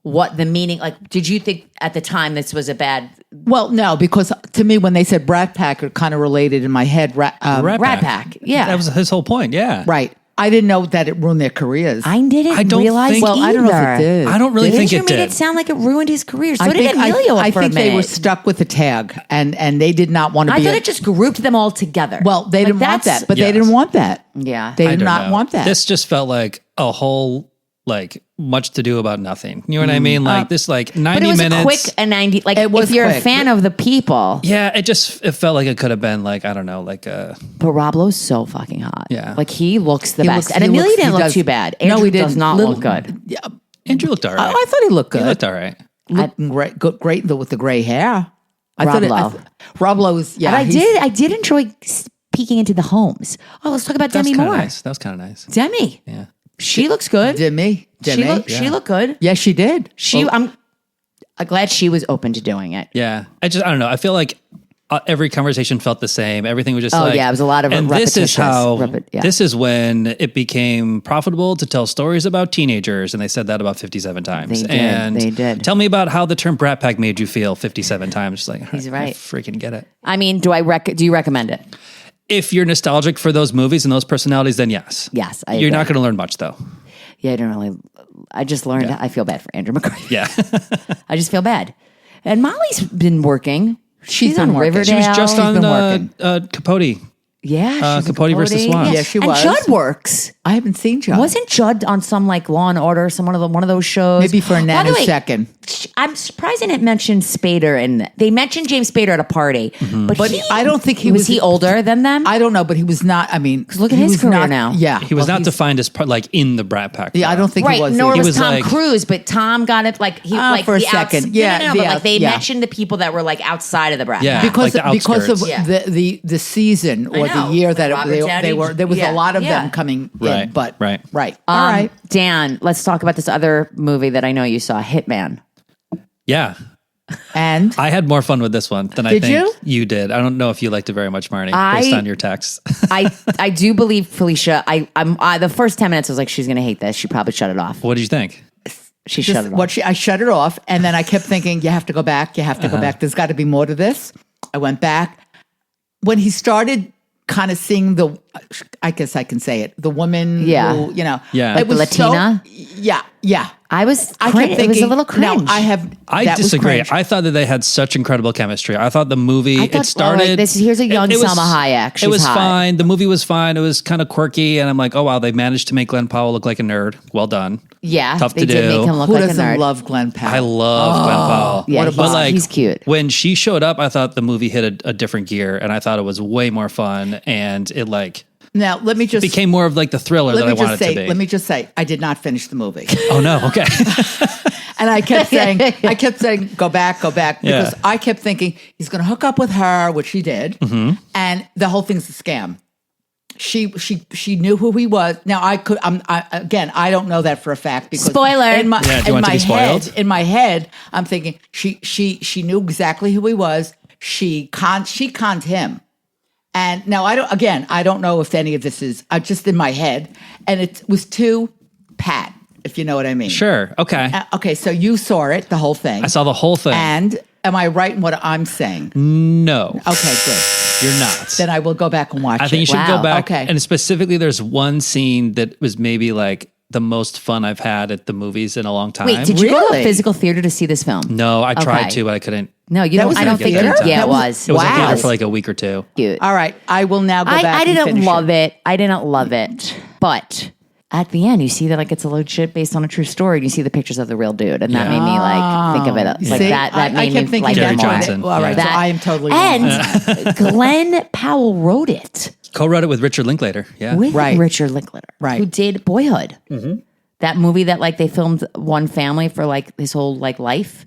B: what the meaning, like, did you think at the time this was a bad
C: Well, no, because to me, when they said Brat Pack, it kind of related in my head.
D: Rat
B: Rat Pack? Yeah.
D: That was his whole point. Yeah.
C: Right. I didn't know that it ruined their careers.
B: I didn't
D: I don't
B: realize
D: think-
C: well,
B: either.
C: I don't know if it did.
D: I don't really think
B: Andrew
D: it
B: made
D: did.
B: it sound like it ruined his career. So
C: I
B: did
C: think,
B: Emilio
C: I
B: for
C: think
B: a
C: they were
B: minute.
C: stuck with the tag, and they did not want to
B: I
C: be.
B: thought it just grouped them all together.
C: well, they
B: Like,
C: didn't want
B: that's-
C: that, but
D: Yes.
C: they didn't want that.
B: Yeah.
C: They
D: I
C: did
D: don't
C: not
D: know.
C: want that.
D: This just felt like a whole, like, much to do about nothing. You know what I mean? Like, this, like, 90
B: But it was
D: minutes.
B: a quick and 90. Like,
C: It was
B: if you're a
C: quick.
B: fan of the people,
D: Yeah, it felt like it could have been, like, I don't know, like
B: but Rob Lowe's so fucking hot.
D: Yeah.
B: Like, he looks the
C: He
B: best.
C: looks-
B: and
C: he
B: Amelia
C: looks-
B: didn't
C: he
B: look
C: does-
B: too bad.
C: No,
B: Andrew
C: he didn't.
B: does not
C: Little-
B: look good.
C: Yeah,
D: Andrew looked all right.
C: I thought he looked good.
D: He looked all right.
C: Looking great with the gray hair. I
B: Rob
C: thought
B: Lowe.
C: Rob Lowe was. Yeah,
B: And I did enjoy peeking into the homes. Oh, let's talk about
D: That was
B: Demi
D: kind of
B: Moore.
D: nice. That was kind of nice.
B: Demi.
D: Yeah.
B: She looks good.
C: Demi.
B: She looked good.
C: Yes, she did.
B: She, I'm glad she was open to doing it.
D: Yeah. I don't know. I feel like every conversation felt the same. Everything was just
B: Oh, yeah, it was a lot of
D: and this is
B: repetitious.
D: how, this is when it became profitable to tell stories about teenagers. And they said that about 57 times.
B: They did,
D: And
B: they did.
D: Tell me about how the term Brat Pack made you feel 57 times. Just like,
B: He's
D: I
B: right.
D: freaking get it.
B: I mean, do you recommend it?
D: If you're nostalgic for those movies and those personalities, then yes.
B: Yes, I
D: You're
B: agree.
D: not going to learn much though.
B: Yeah, I don't really. I just learned. I feel bad for Andrew McCarthy.
D: Yeah.
B: I just feel bad. And Molly's been working. She's
C: been
B: on
C: working.
B: Riverdale.
D: She was just
C: been
D: on
C: working.
D: Capote.
B: Yeah, she's
D: Capote versus Swan.
C: Yeah, she
B: and
C: was.
B: Judd works.
C: I haven't seen Judd.
B: Wasn't Judd on some like Law and Order, some one of those shows?
C: Maybe for a
B: By the way,
C: nanosecond.
B: I'm surprised they didn't mention Spader, and they mentioned James Spader at a party, but
C: I don't think he was.
B: he older than them.
C: I don't know, but he was not. I mean,
B: look at
C: he
B: his
C: was
B: career
C: not-
B: now.
C: Yeah,
D: He was
C: well,
D: not
C: he's-
D: defined as part like in the Brat Pack.
C: Yeah, I don't think
B: Right,
C: he was.
B: nor
C: either.
B: was
D: was
B: Tom
D: like-
B: Cruise, but Tom got it like he like
C: for a
B: the
C: second.
B: outs-
C: Yeah,
B: no,
C: the
B: but like
C: out-
B: they
C: yeah.
B: mentioned the people that were like outside of the Brat
D: Yeah.
B: Pack.
C: because
D: like the
C: because of
D: outskirts.
C: the season or
B: know.
C: the year that
B: Robert
C: they
B: Downey
C: were there was
B: yeah,
C: a lot of
B: yeah.
C: them coming
D: Right,
C: in, but
D: right.
C: all right.
B: Dan, let's talk about this other movie that I know you saw, Hitman.
D: Yeah.
C: And
D: I had more fun with this one than I
C: Did
D: think
C: you?
D: did. I don't know if you liked it very much, Marnie, based on your texts.
B: I do believe Felicia. I'm the first 10 minutes I was like, she's gonna hate this. She probably shut it off.
D: What did you think?
B: She shut it off.
C: I shut it off, and then I kept thinking, you have to go back. You have to go back. There's got to be more to this. I went back when he started kind of seeing the. I guess I can say it. The woman,
B: Yeah.
C: who,
D: Yeah.
C: it
D: Like
B: the
C: was so-
B: Latina?
C: yeah.
B: I was.
C: I
B: cringe.
C: kept thinking,
B: it was a little cringe.
C: No,
D: I
C: that was
D: disagree.
C: cringe.
D: I thought that they had such incredible chemistry. I thought the movie
B: I thought,
D: it started.
B: like, here's a young
D: it was-
B: Salma Hayek. She's
D: it was
B: hot.
D: fine. The movie was fine. It was kind of quirky, and I'm like, oh wow, they managed to make Glenn Powell look like a nerd. Well done.
B: Yeah,
D: Tough
B: they
D: to
B: did
D: do.
B: make him look
C: Who
B: like a
C: doesn't
B: nerd.
C: love Glenn Powell?
D: I love Glenn Powell.
B: Yeah,
D: But
B: he's cute.
D: When she showed up, I thought the movie hit a different gear, and I thought it was way more fun, and it like
C: Now let me just
D: became more of like the thriller that I wanted to be.
C: Let me just say, I did not finish the movie.
D: Oh no, okay.
C: And I kept saying, go back, because
D: Yeah.
C: I kept thinking he's going to hook up with her, which he did,
D: Mm-hmm.
C: and the whole thing's a scam. She knew who he was. Now I don't know that for a fact because
B: Spoiler.
C: in my
D: Yeah, do you want to be spoiled?
C: in my head, I'm thinking she knew exactly who he was. She conned him. And now I don't know if any of this is just in my head, and it was too pat, if you know what I mean.
D: Sure. Okay.
C: Okay, so you saw it, the whole thing.
D: I saw the whole thing.
C: And am I right in what I'm saying?
D: No,
C: Okay, good.
D: you're not.
C: Then I will go back and watch it.
D: I think you should
B: Wow.
D: go back.
C: Okay.
D: And specifically, there's one scene that was maybe like the most fun I've had at the movies in a long time.
B: Wait, did you go to a
C: Really?
B: physical theater to see this film?
D: No, I tried
B: Okay.
D: to, but I couldn't.
B: No, you
C: That
B: don't.
C: was
B: I
C: in
B: don't
C: a
B: think.
C: theater?
B: Yeah, it
C: That
B: was.
D: It was in
C: Wow.
D: theater for like a week or two.
B: Cute.
C: All right, I will now go back.
B: I
C: and
B: didn't
C: finish
B: love it. I didn't love it. But at the end, you see that like it's a legit based on a true story. And you see the pictures of the real dude, and that
D: Yeah.
B: made me like think of it like
C: See,
B: that. That
C: I
B: made
C: kept
B: me
C: thinking
B: like
D: Gary
B: it more.
D: Johnson.
C: All right,
D: Yeah.
C: so I am totally wrong.
B: And Glenn Powell wrote it
D: Co-wrote it with Richard Linklater. Yeah.
B: with
C: Right.
B: Richard Linklater,
C: Right.
B: who did Boyhood. That movie that like they filmed one family for like his whole like life.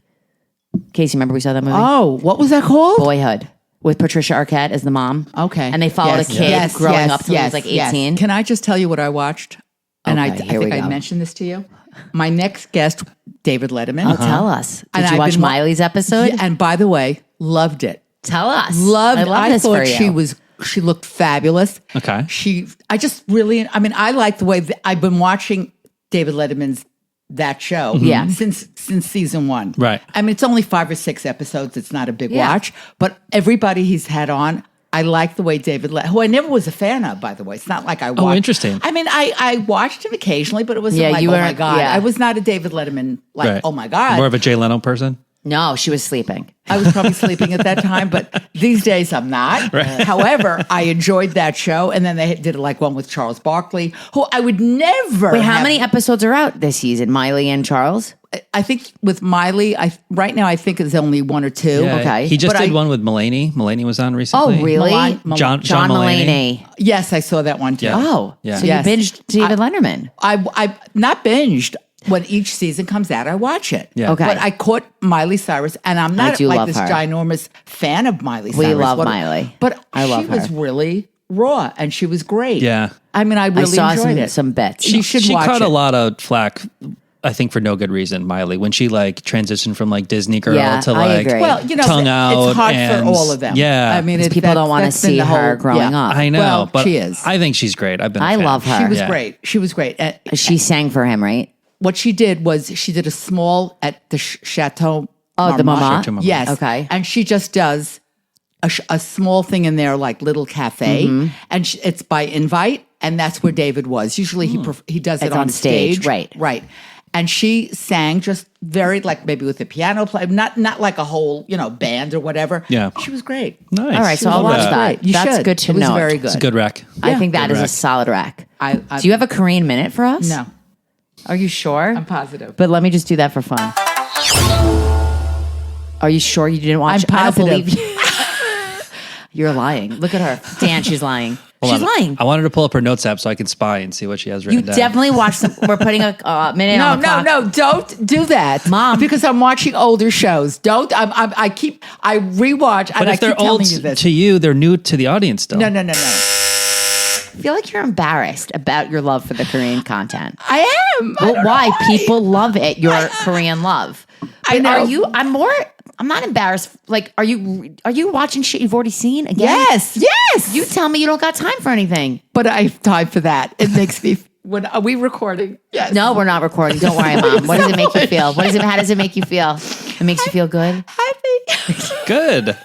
B: Casey, remember we saw that movie?
C: Oh, what was that called?
B: Boyhood with Patricia Arquette as the mom.
C: Okay.
B: And they followed
C: Yes,
B: a kid
C: yes,
B: growing
C: yes,
B: up till he was like
C: yes.
B: 18.
C: Can I just tell you what I watched? And
B: Okay,
C: I
B: here we
C: think I
B: go.
C: mentioned this to you. My next guest, David Letterman.
B: Oh, tell us. Did
C: And
B: you
C: I've
B: watch
C: been wa-
B: Miley's episode?
C: Yeah, and by the way, loved it.
B: Tell us.
C: Loved.
B: I love this
C: thought
B: for you.
C: she looked fabulous.
D: Okay.
C: I mean, I like the way I've been watching David Letterman's that show.
B: Yeah.
C: Since season one.
D: Right.
C: I mean, it's only 5 or 6 episodes. It's not a big
B: Yeah.
C: watch, but everybody he's had on, I like the way who I never was a fan of, by the way. It's not like I watched.
D: interesting.
C: I mean, I watched him occasionally, but it wasn't
B: Yeah,
C: like,
B: you
C: oh my
B: weren't-
C: God.
B: yeah.
C: I was not a David Letterman, like,
D: Right.
C: oh my God.
D: More of a Jay Leno person.
B: No, she was sleeping.
C: I was probably sleeping at that time, but these days I'm not. However, I enjoyed that show. And then they did like one with Charles Barkley, who I would never.
B: Wait, how
C: have-
B: many episodes are out this season? Miley and Charles?
C: I think with Miley, right now I think it's only 1 or 2.
D: Yeah.
B: Okay.
D: He just
C: But
D: did
C: I-
D: one with Mulaney. Mulaney was on
B: Oh,
D: recently.
B: really?
C: Milan-
D: John Mulaney.
B: Mulaney.
C: Yes, I saw that one too.
D: Yeah.
B: Oh,
D: Yeah.
B: so
C: Yes.
B: you binged David Letterman.
C: I not binged. When each season comes out, I watch it.
D: Yeah.
B: Okay.
C: But I caught Miley Cyrus, and I'm not
B: do
C: like
B: love
C: this
B: her.
C: ginormous fan of Miley
B: We
C: Cyrus.
B: love Miley.
C: But
B: I love
C: she was
B: her.
C: really raw, and she was great.
D: Yeah.
C: I mean, I really
B: I saw
C: enjoyed it.
B: some bits.
C: You should
D: She
C: watch
D: caught
C: it.
D: a lot of flack I think for no good reason, Miley, when she like transitioned from like Disney girl
B: Yeah,
D: to
B: I
D: like
B: agree.
C: Well, you know,
D: tongue out.
C: it's hard
D: and,
C: for all of them.
D: Yeah.
C: I mean,
B: People don't want to see her growing up.
D: I know,
C: Well,
D: but
C: she is.
D: I think she's great. I've been.
B: I
D: a fan.
B: love her.
C: She was
D: Yeah.
C: great. She was great.
B: She sang for him, right?
C: What she did was she did a small at the Chateau.
B: Oh, the Mama?
D: Chateau Mama.
C: Yes.
B: Okay.
C: And she just does a small thing in there, like little cafe,
B: Mm-hmm.
C: and it's by invite, and that's where David was. Usually he does it
B: It's on stage, right.
C: right. And she sang just very like maybe with a piano play, not like a whole band or whatever.
D: Yeah.
C: she was great.
D: Nice.
B: All right, so I'll
D: Love
B: watch
D: that.
B: that.
C: Great. You
B: That's
C: should.
B: good to
C: It was
B: know.
C: very good.
D: It's a good rec.
B: I think that is a
D: Correct.
B: solid rack.
C: I
B: Do you have a Korean minute for us?
C: no,
B: Are you sure?
C: I'm positive.
B: But let me just do that for fun. Are you sure you didn't watch?
C: I'm positive.
B: I don't believe you. You're lying. Look at her. Dan, she's lying.
D: Hold
B: She's
D: on.
B: lying.
D: I wanted to pull up her notes app so I could spy and see what she has
B: You
D: written down.
B: definitely watched some. We're putting a minute on the clock.
C: No, don't do that,
B: Mom.
C: because I'm watching older shows. Don't. I rewatch,
D: But
C: and I
D: if they're
C: keep telling
D: old
C: you this.
D: to you, they're new to the audience still.
C: No.
B: I feel like you're embarrassed about your love for the Korean content.
C: I am. I
B: Well,
C: don't
B: why?
C: know
B: People love it. Your Korean love.
C: I
B: But
C: know.
B: Are you? I'm not embarrassed. Like, are you watching shit you've already seen again?
C: Yes.
B: You tell me you don't got time for anything.
C: But I have time for that. It makes me. Are we recording? Yes.
B: No, we're not recording. Don't worry, Mom. What does it make you feel? How does it make you feel? It makes you feel good.
C: Happy.
D: Good.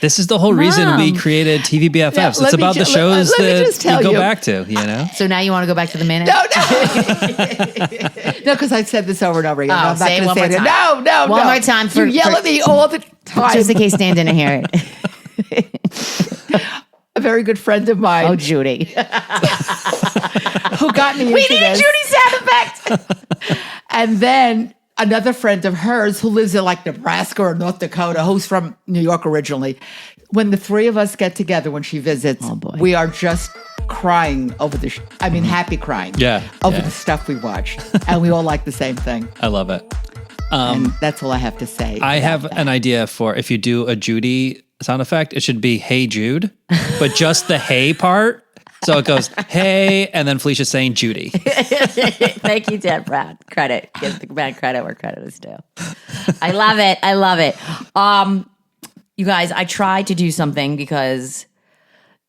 D: This is the whole reason we
B: Mom.
D: created TV BFFs.
C: Yeah,
D: it's
C: let me
D: about the
C: ju-
D: shows
C: let me
D: that
C: just tell
D: we go
C: you.
D: back to, you know?
B: So now you want to go back to the minute?
C: No, because I said this over and over again.
B: Oh,
C: I'm not
B: say it
C: gonna
B: one more
C: it.
B: time.
C: No.
B: One more time
C: You yell at me all the time.
B: Just in case Dan didn't hear it.
C: A very good friend of mine
B: Oh, Judy.
C: who got me into
B: We need a
C: this.
B: Judy sound effect.
C: And then another friend of hers who lives in like Nebraska or North Dakota, who's from New York originally. When the three of us get together when she visits,
B: Oh, boy.
C: we are just crying over the, happy crying.
D: Yeah,
C: Over
D: yeah.
C: the stuff we watched. And we all like the same thing.
D: I love it.
C: And that's all I have to say.
D: I
C: about
D: have
C: that.
D: an idea for if you do a Judy sound effect, it should be "Hey Jude," but just the "Hey" part. So it goes "Hey," and then Felicia saying "Judy."
B: Thank you, Dan Brad. Credit. Give the man credit where credit is due. I love it. I love it. You guys, I tried to do something because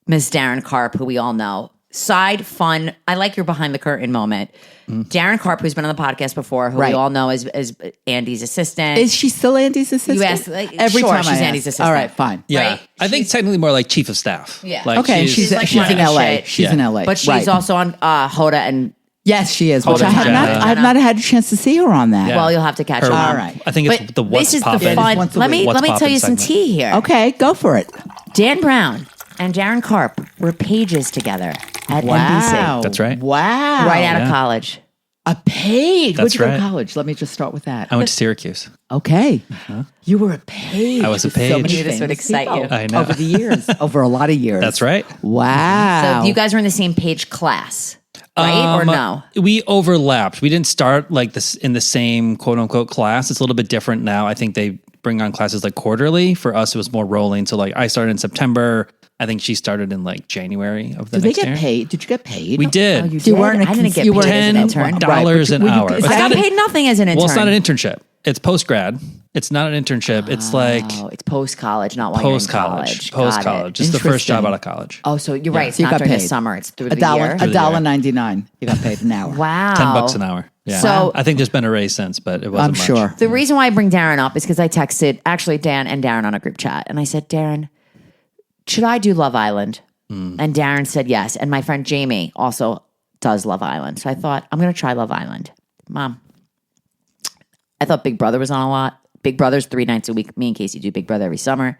B: Miss Darren Karp, who we all know, side fun. I like your behind the curtain moment. Darren Karp, who's been on the podcast before, who
C: Right.
B: we all know as Andy's assistant.
C: Is she still Andy's assistant?
B: You asked, like,
C: Every
B: sure,
C: time
B: she's
C: I
B: Andy's
C: ask.
B: assistant.
C: All right, fine.
D: Yeah,
B: Right?
D: I think technically more like chief of staff.
B: Yeah.
D: Like
C: Okay, and she's
B: like
C: in
B: running the
C: LA.
B: shit.
C: She's
D: Yeah.
C: in LA.
B: but she's
C: right.
B: also on Hoda and
C: Yes, she is. Which
D: Hoda
C: I have
D: and
C: not.
D: Jenna.
C: I have not had a chance to see her on that.
D: Yeah.
B: well, you'll have to catch
D: Her-
B: up.
C: All right.
D: I think it's
B: But
D: the what's
B: this is
D: poppin'.
B: the fun.
C: Once a
B: Let me
C: week.
B: let me
D: What's
B: tell you
D: poppin'
B: some
D: segment.
B: tea here.
C: Okay, go for it.
B: Dan Brown and Darren Karp were pages together at
C: Wow.
B: NBC
D: That's right.
C: Wow.
B: right out of
D: Yeah.
B: college.
C: A page. Where'd
D: That's
C: you go to
D: right.
C: college? Let me just start with that.
D: I went to Syracuse.
C: Okay. You were a page.
D: I was a
C: with so
D: page.
C: many
D: Knew
B: this would
C: famous
B: excite
C: people
B: you.
D: I know.
C: Over the years. Over a lot of years.
D: That's right.
C: Wow.
B: So you guys were in the same page class, right? Or no?
D: We overlapped. We didn't start like this in the same quote unquote class. It's a little bit different now. I think they bring on classes like quarterly. For us, it was more rolling. So like I started in September. I think she started in like January of the
C: Did they
D: next
C: get
D: year.
C: paid? Did you get paid?
D: We did.
B: Oh, you
C: You
B: did?
C: weren't a
B: I didn't get
C: you
B: paid
C: weren't-
B: as an intern.
C: Right, but
D: $10 an
C: were you-
D: hour.
C: is
D: It's
B: I
C: that
B: got
D: not
B: paid nothing as an intern.
D: Well, it's not an internship. It's post grad. It's not an internship. It's like
B: Oh, it's post college, not while
D: post
B: you're in
D: college.
B: college.
D: Post
B: Got
D: college.
B: it.
D: It's the first job
C: Interesting.
D: out of college.
B: Oh, so you're right. It's
C: So you
B: not
C: got
B: during the
C: paid.
B: summer. It's through
C: a
B: the
C: dollar,
B: year.
C: a $1.99. You got paid an hour.
B: Wow.
D: $10 an hour. Yeah.
B: So-
D: I think there's been a raise since, but it wasn't
C: I'm
D: much.
C: sure.
B: The reason why I bring Darren up is because I texted actually Dan and Darren on a group chat, and I said, Darren, should I do Love Island? And Darren said yes. And my friend Jamie also does Love Island. So I thought, I'm going to try Love Island. Mom, I thought Big Brother was on a lot. Big Brother's 3 nights a week. Me and Casey do Big Brother every summer.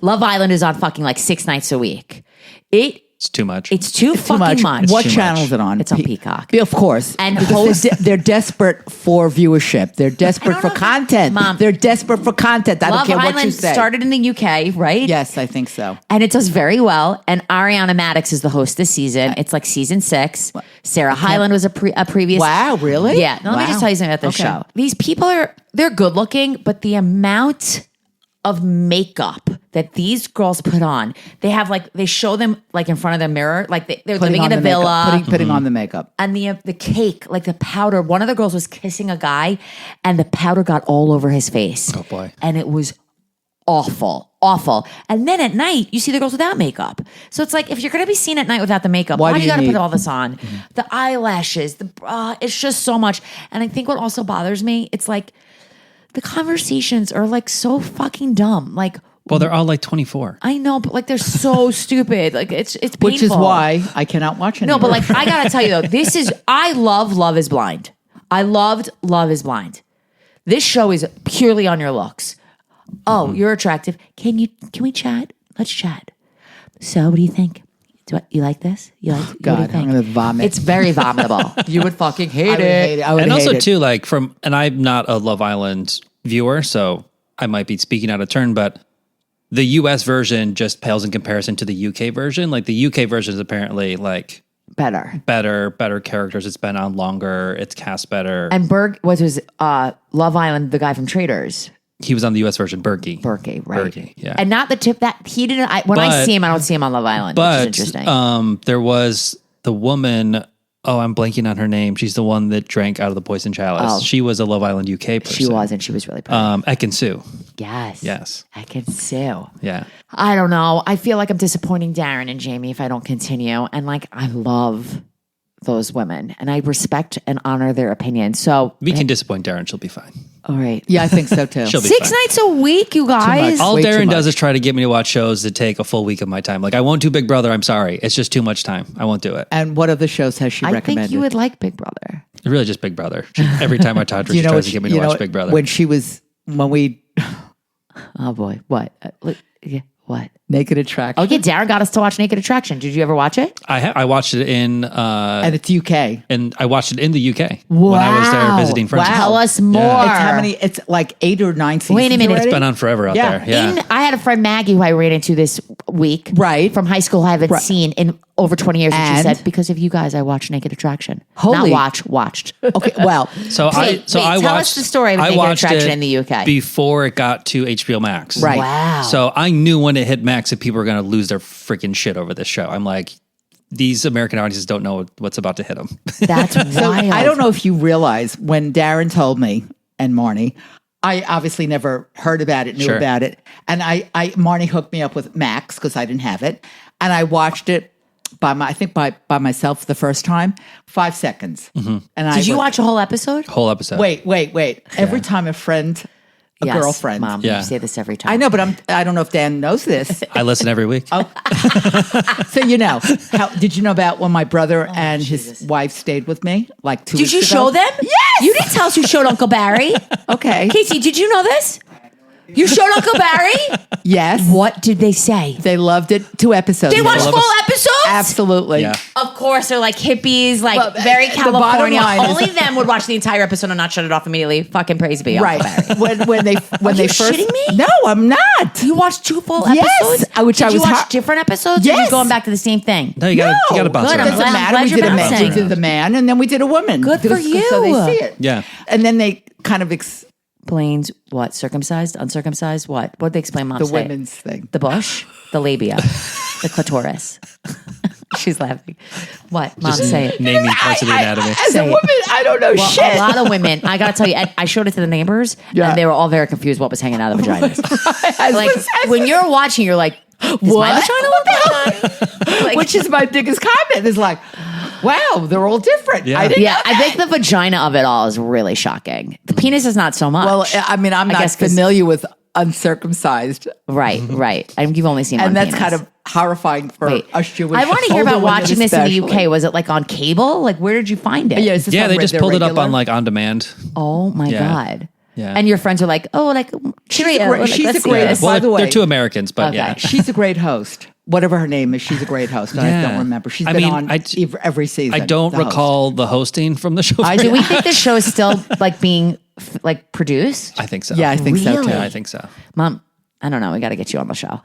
B: Love Island is on fucking like 6 nights a week.
D: It's too much.
B: It's too fucking much.
C: What
D: too
C: channel
D: much.
C: is it on?
B: It's on Peacock.
C: Yeah, of course.
B: And
C: Because
B: host-
C: they're desperate for viewership. They're desperate for
B: know.
C: content.
B: Mom.
C: They're desperate for content. I
B: Love
C: don't care what you
B: Island
C: say.
B: started in the UK, right?
C: Yes, I think so.
B: And it does very well. And Ariana Madix is the host this season. It's like season 6. Sarah Hyland was a previous.
C: Wow, really?
B: Yeah. Now, let me
C: Wow.
B: just tell you something about this
C: Okay.
B: show. These people they're good looking, but the amount of makeup that these girls put on. They have they show them in front of the mirror, they're living in a villa.
C: Putting on the makeup.
B: And the cake, the powder. One of the girls was kissing a guy, and the powder got all over his face.
D: Oh boy!
B: And it was awful. And then at night, you see the girls without makeup. So it's if you're going to be seen at night without the makeup, why do you got to put all this on? The eyelashes, it's just so much. And I think what also bothers me, it's the conversations are so fucking dumb.
D: Well, they're all 24.
B: I know, but they're so stupid. It's painful.
C: Which is why I cannot watch anymore.
B: No, but I gotta tell you though, I love Love is Blind. I loved Love is Blind. This show is purely on your looks. Oh, you're attractive. Can we chat? Let's chat. So, what do you think? You like this? You like?
C: God,
B: what do you think?
C: I'm gonna vomit.
B: It's very vomitable. You would fucking hate
C: I would hate it. I would
D: And
C: hate
D: also
C: it.
D: too, and I'm not a Love Island viewer, so I might be speaking out of turn, but the US version just pales in comparison to the UK version. The UK version is apparently better characters. It's been on longer. It's cast better.
B: And Berg was Love Island, the guy from Traitors.
D: He was on the US version, Berkey.
B: Berkey, right?
D: Berkey, yeah.
B: And not the tip that he didn't. When I see him, I don't see him on Love Island, which is interesting.
D: There was the woman. Oh, I'm blanking on her name. She's the one that drank out of the poison chalice.
B: Oh.
D: She was a Love Island UK person.
B: She was, and she was really pretty.
D: Ekin Sue.
B: Yes. I can sue.
D: Yeah.
B: I don't know. I feel like I'm disappointing Darren and Jamie if I don't continue. And I love those women and I respect and honor their opinion. So
D: We can disappoint Darren. She'll be fine.
B: all right.
C: Yeah, I think so too.
D: She'll be
B: 6
D: fine.
B: nights a week, you guys.
C: much.
D: All
C: Way too
D: Darren does
C: much.
D: is try to get me to watch shows that take a full week of my time. I won't do Big Brother. I'm sorry. It's just too much time. I won't do it.
C: And what other shows has she
B: I
C: recommended?
B: think you would like Big Brother.
D: Really just Big Brother. Every time I talk to her, she
C: know
D: tries
C: what
D: to
C: she-
D: get me to
C: you know
D: watch Big Brother.
C: when we
B: Oh boy. What? What?
C: Naked Attraction.
B: Oh yeah, Darren got us to watch Naked Attraction. Did you ever watch it?
D: I watched it in
C: And it's UK.
D: and I watched it in the UK when I was there visiting friends.
C: Wow.
B: Tell us more.
C: It's how many? It's 8 or 9 seasons.
B: Wait a minute.
C: already?
D: It's been on forever out
C: Yeah.
D: there. Yeah.
B: I had a friend Maggie who I ran into this week,
C: Right.
B: from high school. I haven't seen in over 20 years, and she
C: And?
B: said, "Because of you guys, I watched Naked Attraction."
C: Holy-
B: Not watched.
C: Okay, well,
D: So
B: Wait,
D: I
B: tell
D: watched
B: us the story of
D: I
B: Naked
D: watched
B: Attraction
D: it
B: in the UK.
D: before it got to HBO Max.
C: right.
B: Wow.
D: So I knew when it hit Max that people were going to lose their freaking shit over this show. I'm like, these American audiences don't know what's about to hit them.
B: That's
C: So
B: wild.
C: I don't know if you realize when Darren told me and Marni, I obviously never heard about it, knew
D: Sure.
C: about it. And Marni hooked me up with Max because I didn't have it. And I watched it by myself the first time, 5 seconds. And
B: Did you watch a whole episode?
D: Whole episode.
C: Wait. Every time a friend, a
B: Yes,
C: girlfriend.
B: Mom,
D: Yeah.
B: you say this every time.
C: I know, but I don't know if Dan knows this.
D: I listen every week.
C: So did you know about when my brother and his wife stayed with me 2
B: Did
C: weeks
B: you
C: ago?
B: show them? Yes. You didn't tell us you showed Uncle Barry.
C: Okay.
B: Casey, did you know this? You showed Uncle Barry?
C: Yes.
B: What did they say?
C: They loved it. 2 episodes.
B: They watched
D: love
B: full
D: us.
B: episodes?
C: Absolutely.
D: Yeah.
B: Of course, they're like hippies,
C: But,
B: very
C: the bottom
B: California.
C: line is-
B: Only them would watch the entire episode and not shut it off immediately. Fucking praise be, Uncle
C: Right.
B: Barry.
C: when they
B: you
C: first
B: shitting me?
C: No, I'm not.
B: You watched 2 full
C: Yes,
B: episodes?
C: which
B: Did
C: I
B: you
C: was
B: watch
C: ha-
B: different episodes? Or
C: Yes.
B: you going back to the same thing?
D: No, you got to bounce
B: good,
D: around.
B: I'm
C: Doesn't
B: glad-
C: matter.
B: I'm
C: We
B: glad
C: did,
B: you're
C: we
B: bouncing.
C: did the man, and then we did a woman.
B: Good for you.
C: So they see it.
D: Yeah.
C: And then they kind of
B: Planes, what? Circumcised? Uncircumcised? What? What did they explain, Mom?
C: the
B: say?
C: women's thing.
B: The bush? The labia? The clitoris? She's laughing. What? Mom, say it.
D: Naming parts of the anatomy.
C: As
B: Say
C: a
B: it.
C: woman, I don't know
B: Well,
C: shit.
B: a lot of women. I gotta tell you, I showed it to the neighbors,
C: Yeah.
B: and they were all very confused what was hanging out of the vaginas.
C: As
B: Like
C: was-
B: when you're watching, you're like, "Does my
C: What?
B: vagina look that high?" Like,
C: which is my biggest comment. Is like, wow, they're all different.
D: Yeah.
C: I didn't
B: yeah,
C: know
B: I think the vagina of it all is really shocking. The penis is not so much.
C: Well, I mean, I'm not
B: guess 'cause-
C: familiar with uncircumcised,
B: right. And you've only seen
C: and
B: one
C: that's
B: penis.
C: kind of horrifying for
B: Wait,
C: us Jewish.
B: I want to hear
C: older
B: about
C: women
B: watching this in the
C: especially.
B: UK. Was it on cable? Like, where did you find it?
C: Yeah, is this
D: Yeah,
C: on
D: they just
C: their
D: pulled it up
C: regular?
D: on on demand.
B: Oh my
D: Yeah.
B: god.
D: Yeah.
B: And your friends are like, oh, cheerio.
C: great-
B: Like,
C: she's
B: let's
C: a
B: see
C: great-
B: this.
C: By
D: Well,
C: the way-
D: they're 2 Americans, but
B: Okay.
D: yeah.
C: She's a great host. Whatever her name is, she's a great host. And I
D: Yeah.
C: don't remember. She's
D: I
C: been
D: mean,
C: on every season.
D: I don't
C: the host.
D: recall the hosting from the show.
B: Do we think the show is still being produced?
D: I think so.
C: Yeah, I think so
B: Really?
C: too.
D: Yeah, I think so.
B: Mom, I don't know. We got to get you on the show.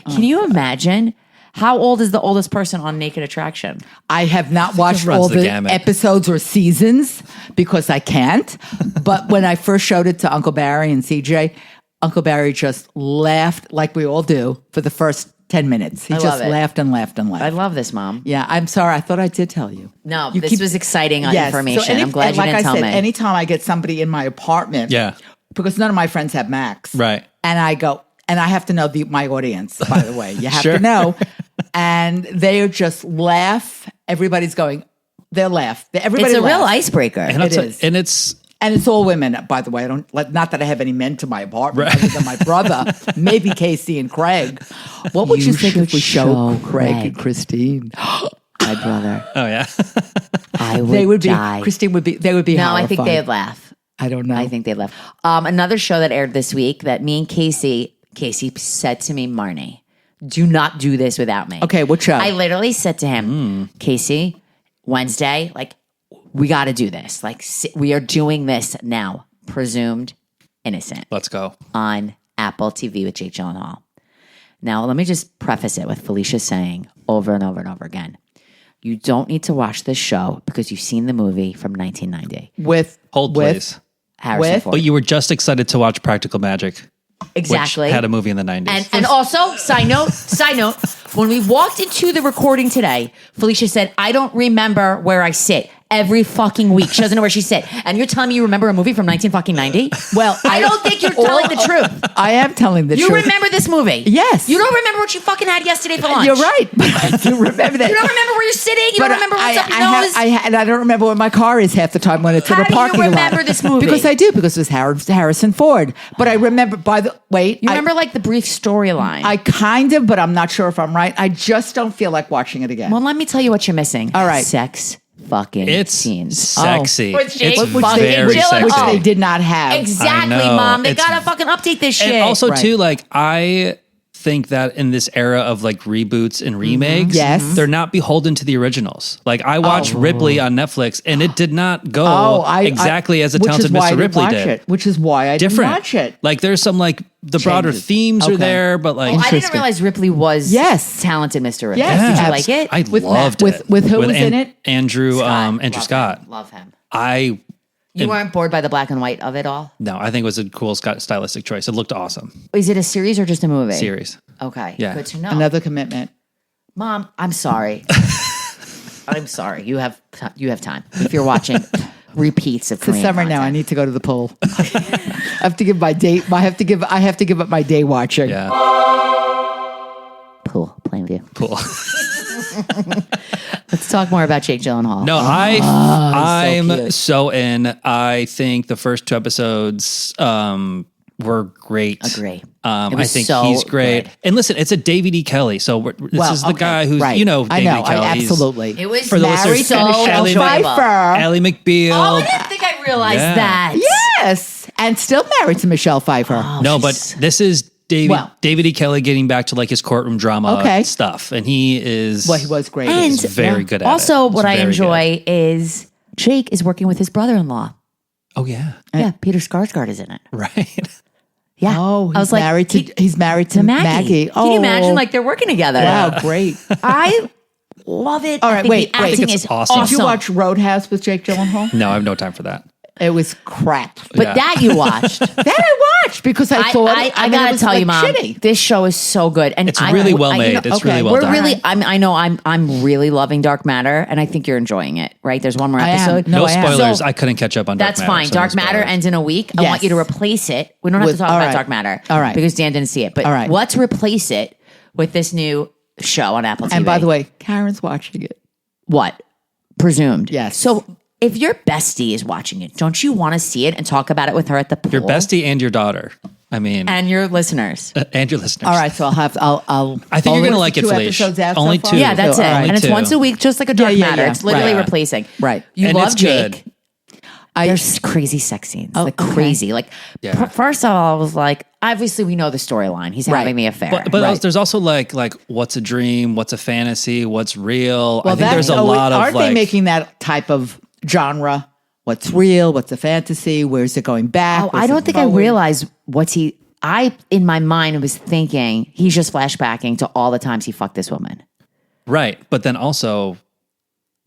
B: Can you imagine How old is the oldest person on Naked Attraction?
C: I have not watched
D: runs
C: all
D: the
C: the
D: gamut.
C: episodes or seasons because I can't. But when I first showed it to Uncle Barry and CJ, Uncle Barry just laughed like we all do for the first 10 minutes. He
B: love
C: just
B: it.
C: laughed and laughed and laughed.
B: I love this, Mom.
C: Yeah, I'm sorry. I thought I did tell you.
B: No,
C: You
B: this
C: keep-
B: was exciting
C: Yes.
B: information.
C: So
B: I'm glad you
C: like
B: didn't tell
C: I said,
B: me.
C: anytime I get somebody in my apartment,
D: Yeah.
C: because none of my friends have Macs,
D: Right.
C: And I go, and I have to know my audience. By the way, you have
D: Sure.
C: to know, and they just laugh. Everybody's going, they'll laugh. Everybody
B: It's a real
C: laughs.
B: icebreaker.
D: And
C: It
D: it's,
C: is.
D: and it's
C: And it's all women, by the way. I don't not that I have any men to my apartment other than my brother, maybe Casey and Craig. What would you,
B: You
C: think if we
B: should show
C: showed Craig and
B: Craig.
C: Christine?
B: My brother.
D: oh yeah.
B: I would
C: They would be
B: die.
C: Christine would be they would be
B: No, I think
C: horrified.
B: they'd laugh.
C: I don't know.
B: I think they left. Another show that aired this week that me and Casey said to me, Marni, do not do this without me.
C: Okay, what show?
B: I literally said to him, Casey, Wednesday, like, we got to do this. Like, we are doing this now. Presumed Innocent
D: Let's go.
B: on Apple TV with Jake Gyllenhaal. Now, let me just preface it with Felicia saying over and over and over again, you don't need to watch this show because you've seen the movie from 1990.
D: Hold
C: with-
D: please.
B: Harrison
C: With-
B: Ford.
D: But you were just excited to watch Practical Magic,
B: Exactly.
D: which had a movie in the 90s.
B: And also, side note, when we walked into the recording today, Felicia said, I don't remember where I sit every fucking week. She doesn't know where she sit. And you're telling me you remember a movie from 1990?
C: Well,
B: I don't think you're telling the truth.
C: I am telling the
B: You
C: truth.
B: remember this movie?
C: Yes.
B: You don't remember what you fucking had yesterday for lunch?
C: You're right. But I do remember that.
B: You don't remember where you're sitting? You don't remember what's up your nose?
C: and I don't remember where my car is half the time when it's in
B: How
C: a
B: do you
C: parking lot.
B: remember this movie?
C: Because I do, because it was Harrison Ford. But I remember,
B: You remember like the brief storyline?
C: I kind of, but I'm not sure if I'm right. I just don't feel like watching it again.
B: well, let me tell you what you're missing.
C: All right.
B: Sex fucking
D: It's
B: scenes.
D: sexy.
B: Which Jake
D: It's
B: fucking
D: very
B: Gyllenhaal.
C: which
D: sexy.
C: they did not have.
B: Exactly,
D: I know.
B: Mom. They
D: It's-
B: gotta fucking update this shit.
D: And also
C: Right.
D: too, like I think that in this era of like reboots and remakes,
C: Yes.
D: they're not beholden to the originals. Like I watched Ripley on Netflix and it did not go exactly as a
C: which
D: talented
C: is why I
D: Mr.
C: didn't
D: Ripley
C: watch
D: did.
C: it, which is why I
D: Different.
C: didn't watch it.
D: Like there's some like the broader
C: Changes.
D: themes
C: Okay.
D: are there, but like
B: I didn't
C: Interesting.
B: realize Ripley was
C: Yes.
B: talented, Mr. Ripley.
C: Yes,
B: Did you
C: yes.
B: like it?
D: I
C: With
D: loved
C: Matt-
D: it.
C: with who was in it?
D: Andrew
B: Love
D: Scott.
B: him. Love him.
D: I
B: You weren't bored by the black and white of it all?
D: no, I think it was a cool stylistic choice. It looked awesome.
B: Is it a series or just a movie?
D: Series.
B: Okay.
D: Yeah.
B: Good to know.
C: Another commitment.
B: Mom, I'm sorry. I'm sorry. You have time. If you're watching repeats of
C: It's
B: Korean
C: summer now. I
B: content.
C: need to go to the pool. I have to give my day. I have to give up my day watching.
D: Yeah.
B: Pool, Plainview.
D: Cool.
B: Let's talk more about Jake Gyllenhaal.
D: No, I'm
C: cute.
D: so in. I think the first two episodes were great.
B: Agree. It
D: I
B: was
D: think
B: so
D: he's great.
B: good.
D: And listen, it's a David E. Kelly. So this is the guy who's,
C: right.
D: you know,
C: I
D: David
C: know.
D: E. Kelly.
C: I
D: He's
C: absolutely.
B: It was
D: For the
C: married
D: listeners,
C: to
B: so
C: Michelle
B: enjoyable.
C: Pfeiffer.
D: Ally McBeal.
B: Oh, I didn't think I realized
D: Yeah.
B: that.
C: Yes, and still married to Michelle Pfeiffer.
D: No, but this is David E. Kelly getting back to like his courtroom drama
C: Okay.
D: stuff. And he is
C: Well, he was great.
B: And
D: he's very good at it.
B: also, what
D: He's
B: I
D: very
B: enjoy is Jake is working with his brother-in-law.
D: Oh yeah.
B: Yeah, Peter Skarsgård is in it.
D: Right.
B: Yeah.
C: Oh,
B: I was like,
C: he's married to Maggie.
B: Can you imagine? Like they're working together.
C: wow, great.
B: I love it.
C: All
B: I
C: right,
B: think
C: wait,
B: the
C: wait.
B: acting
D: It's
B: is
D: awesome.
C: Did you watch Roadhouse with Jake Gyllenhaal?
D: No, I have no time for that.
C: It was crap.
B: But
D: Yeah.
B: that you watched.
C: That I watched because I thought
B: I
C: mean, it
B: gotta
C: was,
B: tell
C: like,
B: you, Mom,
C: shitty.
B: this show is so good, and
D: It's really well
B: you
D: made.
B: know,
D: It's really well
B: we're
D: done.
B: really. I know. I'm really loving Dark Matter, and I think you're enjoying it. Right? There's one more
C: I am.
B: episode.
C: No,
D: No
C: I am.
D: spoilers.
B: So-
D: I couldn't catch up on Dark
B: That's
D: Matter.
B: fine.
D: so no
B: Dark Matter
D: spoilers.
B: ends in a week. I
C: Yes.
B: want you to replace it. We don't have
C: With-
B: to talk
C: all
B: about
C: right.
B: Dark Matter,
C: All right.
B: because Dan didn't see it. But
C: All right.
B: let's replace it with this new show on Apple TV.
C: And by the way, Karen's watching it.
B: what? Presumed.
C: Yes.
B: So if your bestie is watching it, don't you want to see it and talk about it with her at the pool?
D: Your bestie and your daughter. I mean,
B: and your listeners.
D: and your listeners.
C: All right, so I'll
D: I think you're
C: only
D: gonna like it,
C: two
D: Felicia.
C: episodes out so
D: Only
C: far?
D: two.
B: Yeah, that's
C: So,
B: it.
C: all right.
B: And it's
D: Two.
B: once a week, just like a Dark
C: yeah,
B: Matter.
C: yeah.
B: It's literally
D: Right.
B: replacing.
C: Right.
B: You
D: And
B: love
D: it's
B: Jake.
D: good.
B: There's crazy sex scenes. Like
C: okay.
B: crazy. Like
D: Yeah.
B: first of all, I was like, obviously we know the storyline. He's
C: Right.
B: having the affair.
D: But
C: Right.
D: there's also like what's a dream, what's a fantasy, what's real. I think
C: that's
D: there's a
C: always-
D: lot of
C: aren't
D: like
C: they making that type of genre? What's real? What's a fantasy? Where's it going back?
B: Oh,
C: Where's
B: I don't
C: it
B: think I
C: forward?
B: realized what's he. I in my mind was thinking he's just flashbacking to all the times he fucked this woman.
D: Right. But then also,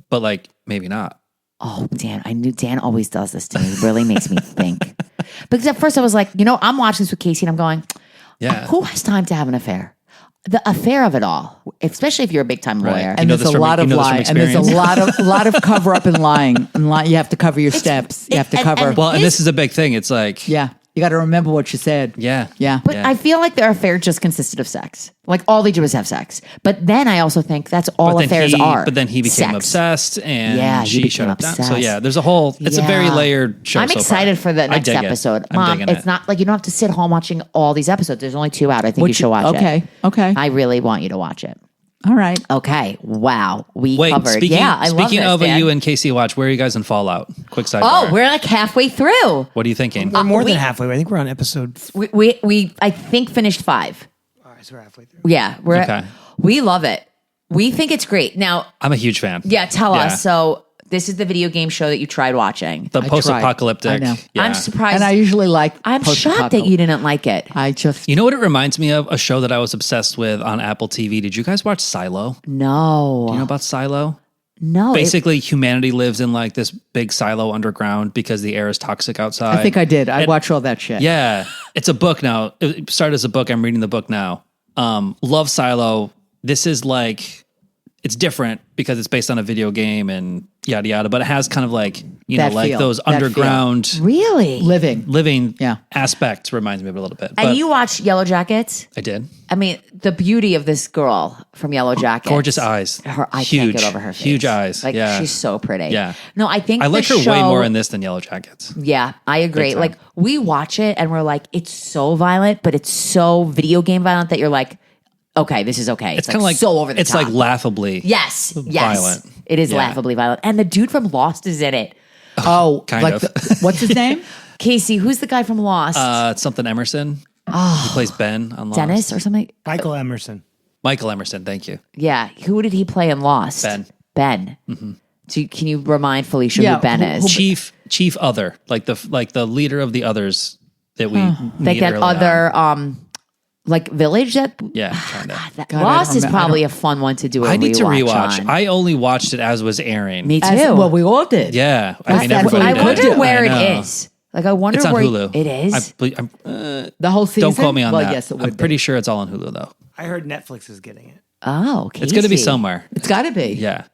D: but like maybe not.
B: Oh, Dan, I knew Dan always does this to me. It really makes me think. Because at first I was like, I'm watching this with Casey and I'm going,
D: Yeah.
B: who has time to have an affair? The affair of it all, especially if you're a big time lawyer.
D: Right.
C: And
D: know
C: there's
D: this
C: a
D: from-
C: lot
D: you
C: of
D: know this from
C: lying, and there's a
D: experience?
C: lot of cover up and lying. You have to cover your steps. You have to
B: and-
C: cover.
B: and-
D: Well, and this is a big thing. It's like,
C: yeah, you got to remember what you said.
D: yeah.
C: Yeah.
B: But
D: Yeah.
B: I feel like their affair just consisted of sex. Like all they do is have sex. But then I also think that's all affairs are.
D: But then he became
B: Sex.
D: obsessed and
B: Yeah, he
D: she
B: became
D: shut it down. So
B: obsessed.
D: yeah, there's a whole, it's a very
B: Yeah.
D: layered show.
B: I'm
D: so far.
B: excited for the
D: I
B: next
D: dig it.
B: episode.
D: I'm
B: Mom,
D: digging
B: it's not like you don't have to sit home watching all these episodes. There's only 2 out. I think you should watch it.
C: Okay.
B: I really want you to watch it.
C: All right.
B: Okay. Wow. We
D: Wait,
B: covered.
D: speaking,
B: Yeah, I love
D: speaking
B: this,
D: of
B: Dan.
D: you and Casey watch, where are you guys in Fallout? Quick sidebar.
B: Oh, we're like halfway through.
D: What are you thinking?
E: We're more
B: we-
E: than halfway. I think we're on episode.
B: We I think finished 5.
E: All right, so we're halfway through.
B: Yeah,
D: Okay.
B: we love it. We think it's great. Now,
D: I'm a huge fan.
B: yeah, tell
D: Yeah.
B: us. So this is the video game show that you tried watching.
D: The
C: I
D: post-apocalyptic.
C: tried. I know.
D: Yeah.
B: I'm surprised.
C: And I usually like.
B: I'm shocked that you didn't like it.
C: I just.
D: You know what it reminds me of? A show that I was obsessed with on Apple TV. Did you guys watch Silo?
B: No.
D: Do you know about Silo?
B: No.
D: Basically, humanity lives in like this big silo underground because the air is toxic outside.
C: I think I did. I watch all that shit.
D: Yeah, it's a book now. It started as a book. I'm reading the book now. Love Silo. This is like, it's different because it's based on a video game and yada yada, but it has kind of like,
C: That
D: like
C: feel.
D: those
C: That feel.
D: underground
B: Really?
D: living
C: Yeah.
D: aspects reminds me of it a little bit.
B: And
D: But
B: you watched Yellow Jackets?
D: I did.
B: I mean, the beauty of this girl from Yellow Jackets.
D: Gorgeous eyes.
B: I
D: Huge.
B: can't get over her face.
D: Huge eyes.
B: Like,
D: Yeah.
B: she's so pretty.
D: Yeah.
B: No, I think
D: I like
B: the
D: her way
B: show-
D: more in this than Yellow Jackets.
B: Yeah, I agree.
D: Big time.
B: Like, we watch it and we're like, it's so violent, but it's so video game violent that you're like, okay, this is okay.
D: It's kind of like
B: so over the
D: It's
B: top.
D: like laughably.
B: Yes.
D: violent.
B: It is
D: Yeah.
B: laughably violent. And the dude from Lost is in it.
C: Oh,
D: Kind
C: like
D: of.
C: what's his name?
B: Casey, who's the guy from Lost?
D: It's something Emerson. He plays Ben on Lost.
B: Dennis or something?
E: Michael Emerson.
D: Michael Emerson. Thank you.
B: Yeah. Who did he play in Lost?
D: Ben.
B: Ben. So can you remind Felicia
C: Yeah,
B: who Ben
C: who-
B: is?
D: Chief Other, like the leader of the others that we
B: Like
D: meet
B: that
D: early on.
B: other like village that
D: Yeah, kind of.
B: that
C: God, I
B: Lost
C: don't
B: is
C: remember- I
B: probably a
C: don't-
B: fun one to do.
D: I need to rewatch.
B: On.
D: I only watched it as was airing.
B: Me too.
C: Well, we all did.
D: Yeah, I mean
C: That's what
D: everybody
C: we
B: I
D: did.
B: wonder
C: did.
B: where
D: I
B: it
D: know.
B: is. Like I wonder
D: It's on
B: where
D: Hulu.
B: it is.
C: The whole season.
D: Don't quote me on
C: well,
D: that.
C: yes, it would.
D: I'm pretty sure it's all on Hulu though.
E: I heard Netflix is getting it.
B: Oh,
D: It's going to be
B: Casey.
D: somewhere.
C: It's got to be.
D: Yeah.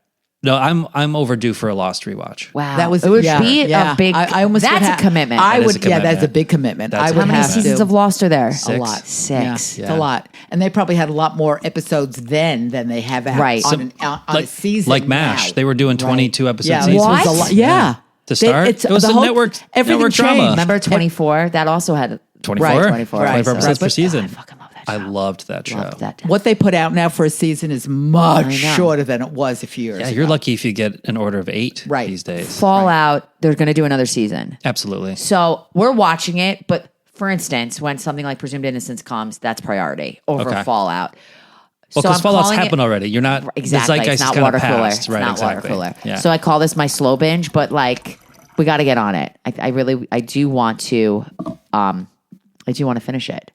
D: No, I'm overdue for a Lost rewatch.
B: Wow,
C: That was
B: it would
C: yeah,
B: be
C: yeah.
B: a big.
C: I almost
B: that's
C: would
B: a
C: have-
B: commitment.
C: I
D: That is
C: would.
D: a
C: Yeah, that's a
D: commitment.
C: big commitment.
D: That's
C: I
D: a
C: would
B: How many
C: have
B: seasons
C: to.
B: of Lost are there?
C: A lot.
B: Six.
C: Yeah,
B: Six.
C: It's a lot, and they probably had a lot more episodes then than they have
B: Right.
C: on a season.
D: Like MASH,
C: now.
D: they were doing 22 episode
C: Yeah,
D: seasons.
C: this was a
B: What?
C: lot. Yeah.
D: To start?
C: it's
D: It was
C: the
D: a
C: whole-
D: network
C: everything
D: drama.
C: changed.
B: Remember 24? That also had
D: 24?
C: Right,
B: 24.
C: right.
D: 24 episodes per
C: But-
D: season.
B: I fucking love that
D: I
B: show.
D: loved that show.
B: Loved that.
C: What they put out now for a season is much
B: I know.
C: shorter than it was a few years
D: Yeah,
C: ago.
D: you're lucky if you get an order of 8
C: Right.
D: these days.
B: Fallout. They're going to do another season.
D: Absolutely.
B: So we're watching it, but for instance, when something like Presumed Innocence comes, that's priority over
D: Okay.
B: Fallout.
D: Well,
B: So
D: because
B: I'm
D: Fallout's
B: calling
D: happened
B: it-
D: already. You're not
B: Exactly.
D: The
B: It's
D: zeitgeist
B: not
D: is kind
B: water
D: of
B: cooler.
D: past.
B: It's
D: Right,
B: not
D: exactly.
B: water cooler.
D: Yeah.
B: So I call this my slow binge, but like we got to get on it. I do want to finish it.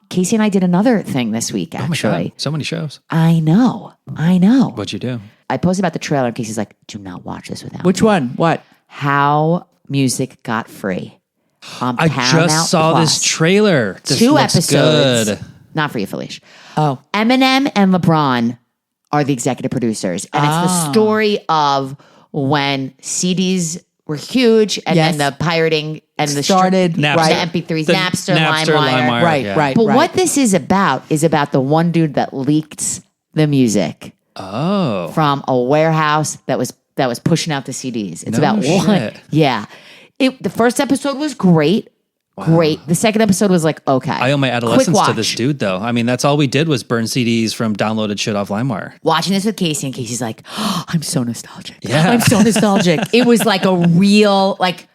B: Casey and I did another thing this week,
D: Oh my
B: actually.
D: God, so many shows.
B: I know.
D: What'd you do?
B: I posted about the trailer and Casey's like, do not watch this without
C: Which
B: me.
C: one? What?
B: How Music Got Free. On
D: I
B: Paramount
D: just saw
B: Plus.
D: this trailer. This
B: 2
D: looks
B: episodes.
D: good.
B: Not for you, Felicia.
C: Oh,
B: Eminem and LeBron are the executive producers. And it's the story of when CDs were huge and
C: Yes.
B: then the pirating and the
C: Started,
D: Napster.
C: right.
B: the MP3s,
D: The
B: Napster,
D: Napster,
B: LimeWire.
C: Right,
D: yeah.
C: right.
B: But what this is about the one dude that leaked the music
D: Oh.
B: from a warehouse that was pushing out the CDs. It's
D: No
B: about one.
D: shit.
B: Yeah. The first episode was great. Great. The second episode was like, okay.
D: I owe my
B: Quick
D: adolescence to
B: watch.
D: this dude, though. I mean, that's all we did was burn CDs from downloaded shit off LimeWire.
B: Watching this with Casey, and Casey's like, oh, I'm so nostalgic.
D: Yeah.
B: I'm so nostalgic. It was like a real, like,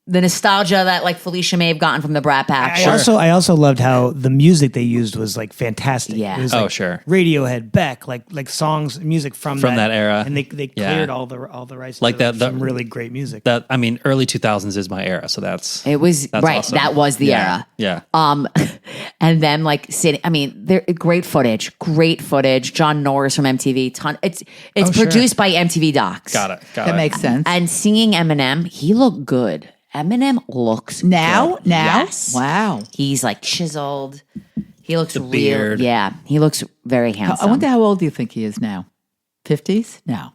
B: the nostalgia that like Felicia may have gotten from the Brat Pack.
E: I also loved how the music they used was like fantastic.
B: Yeah.
E: It was
D: Oh,
E: like
D: sure.
E: Radiohead, Beck, like songs, music from
D: that era.
E: and they cleared all the rights.
D: Like
E: to
D: that-
E: some really great music.
D: That I mean, early 2000s is my era, so that's
B: Right.
D: awesome.
B: That was the era.
D: Yeah.
B: And then like sitting, I mean, there great footage. John Norris from MTV. It's
D: sure.
B: produced by MTV Docs.
D: Got it.
C: That makes sense.
B: And singing Eminem, he looked good. Eminem looks
C: Now?
B: good.
C: Now?
B: Yes.
C: Wow.
B: He's like chiseled. He looks real.
D: beard.
B: Yeah, he looks very handsome.
C: I wonder how old do you think he is now? 50s? No.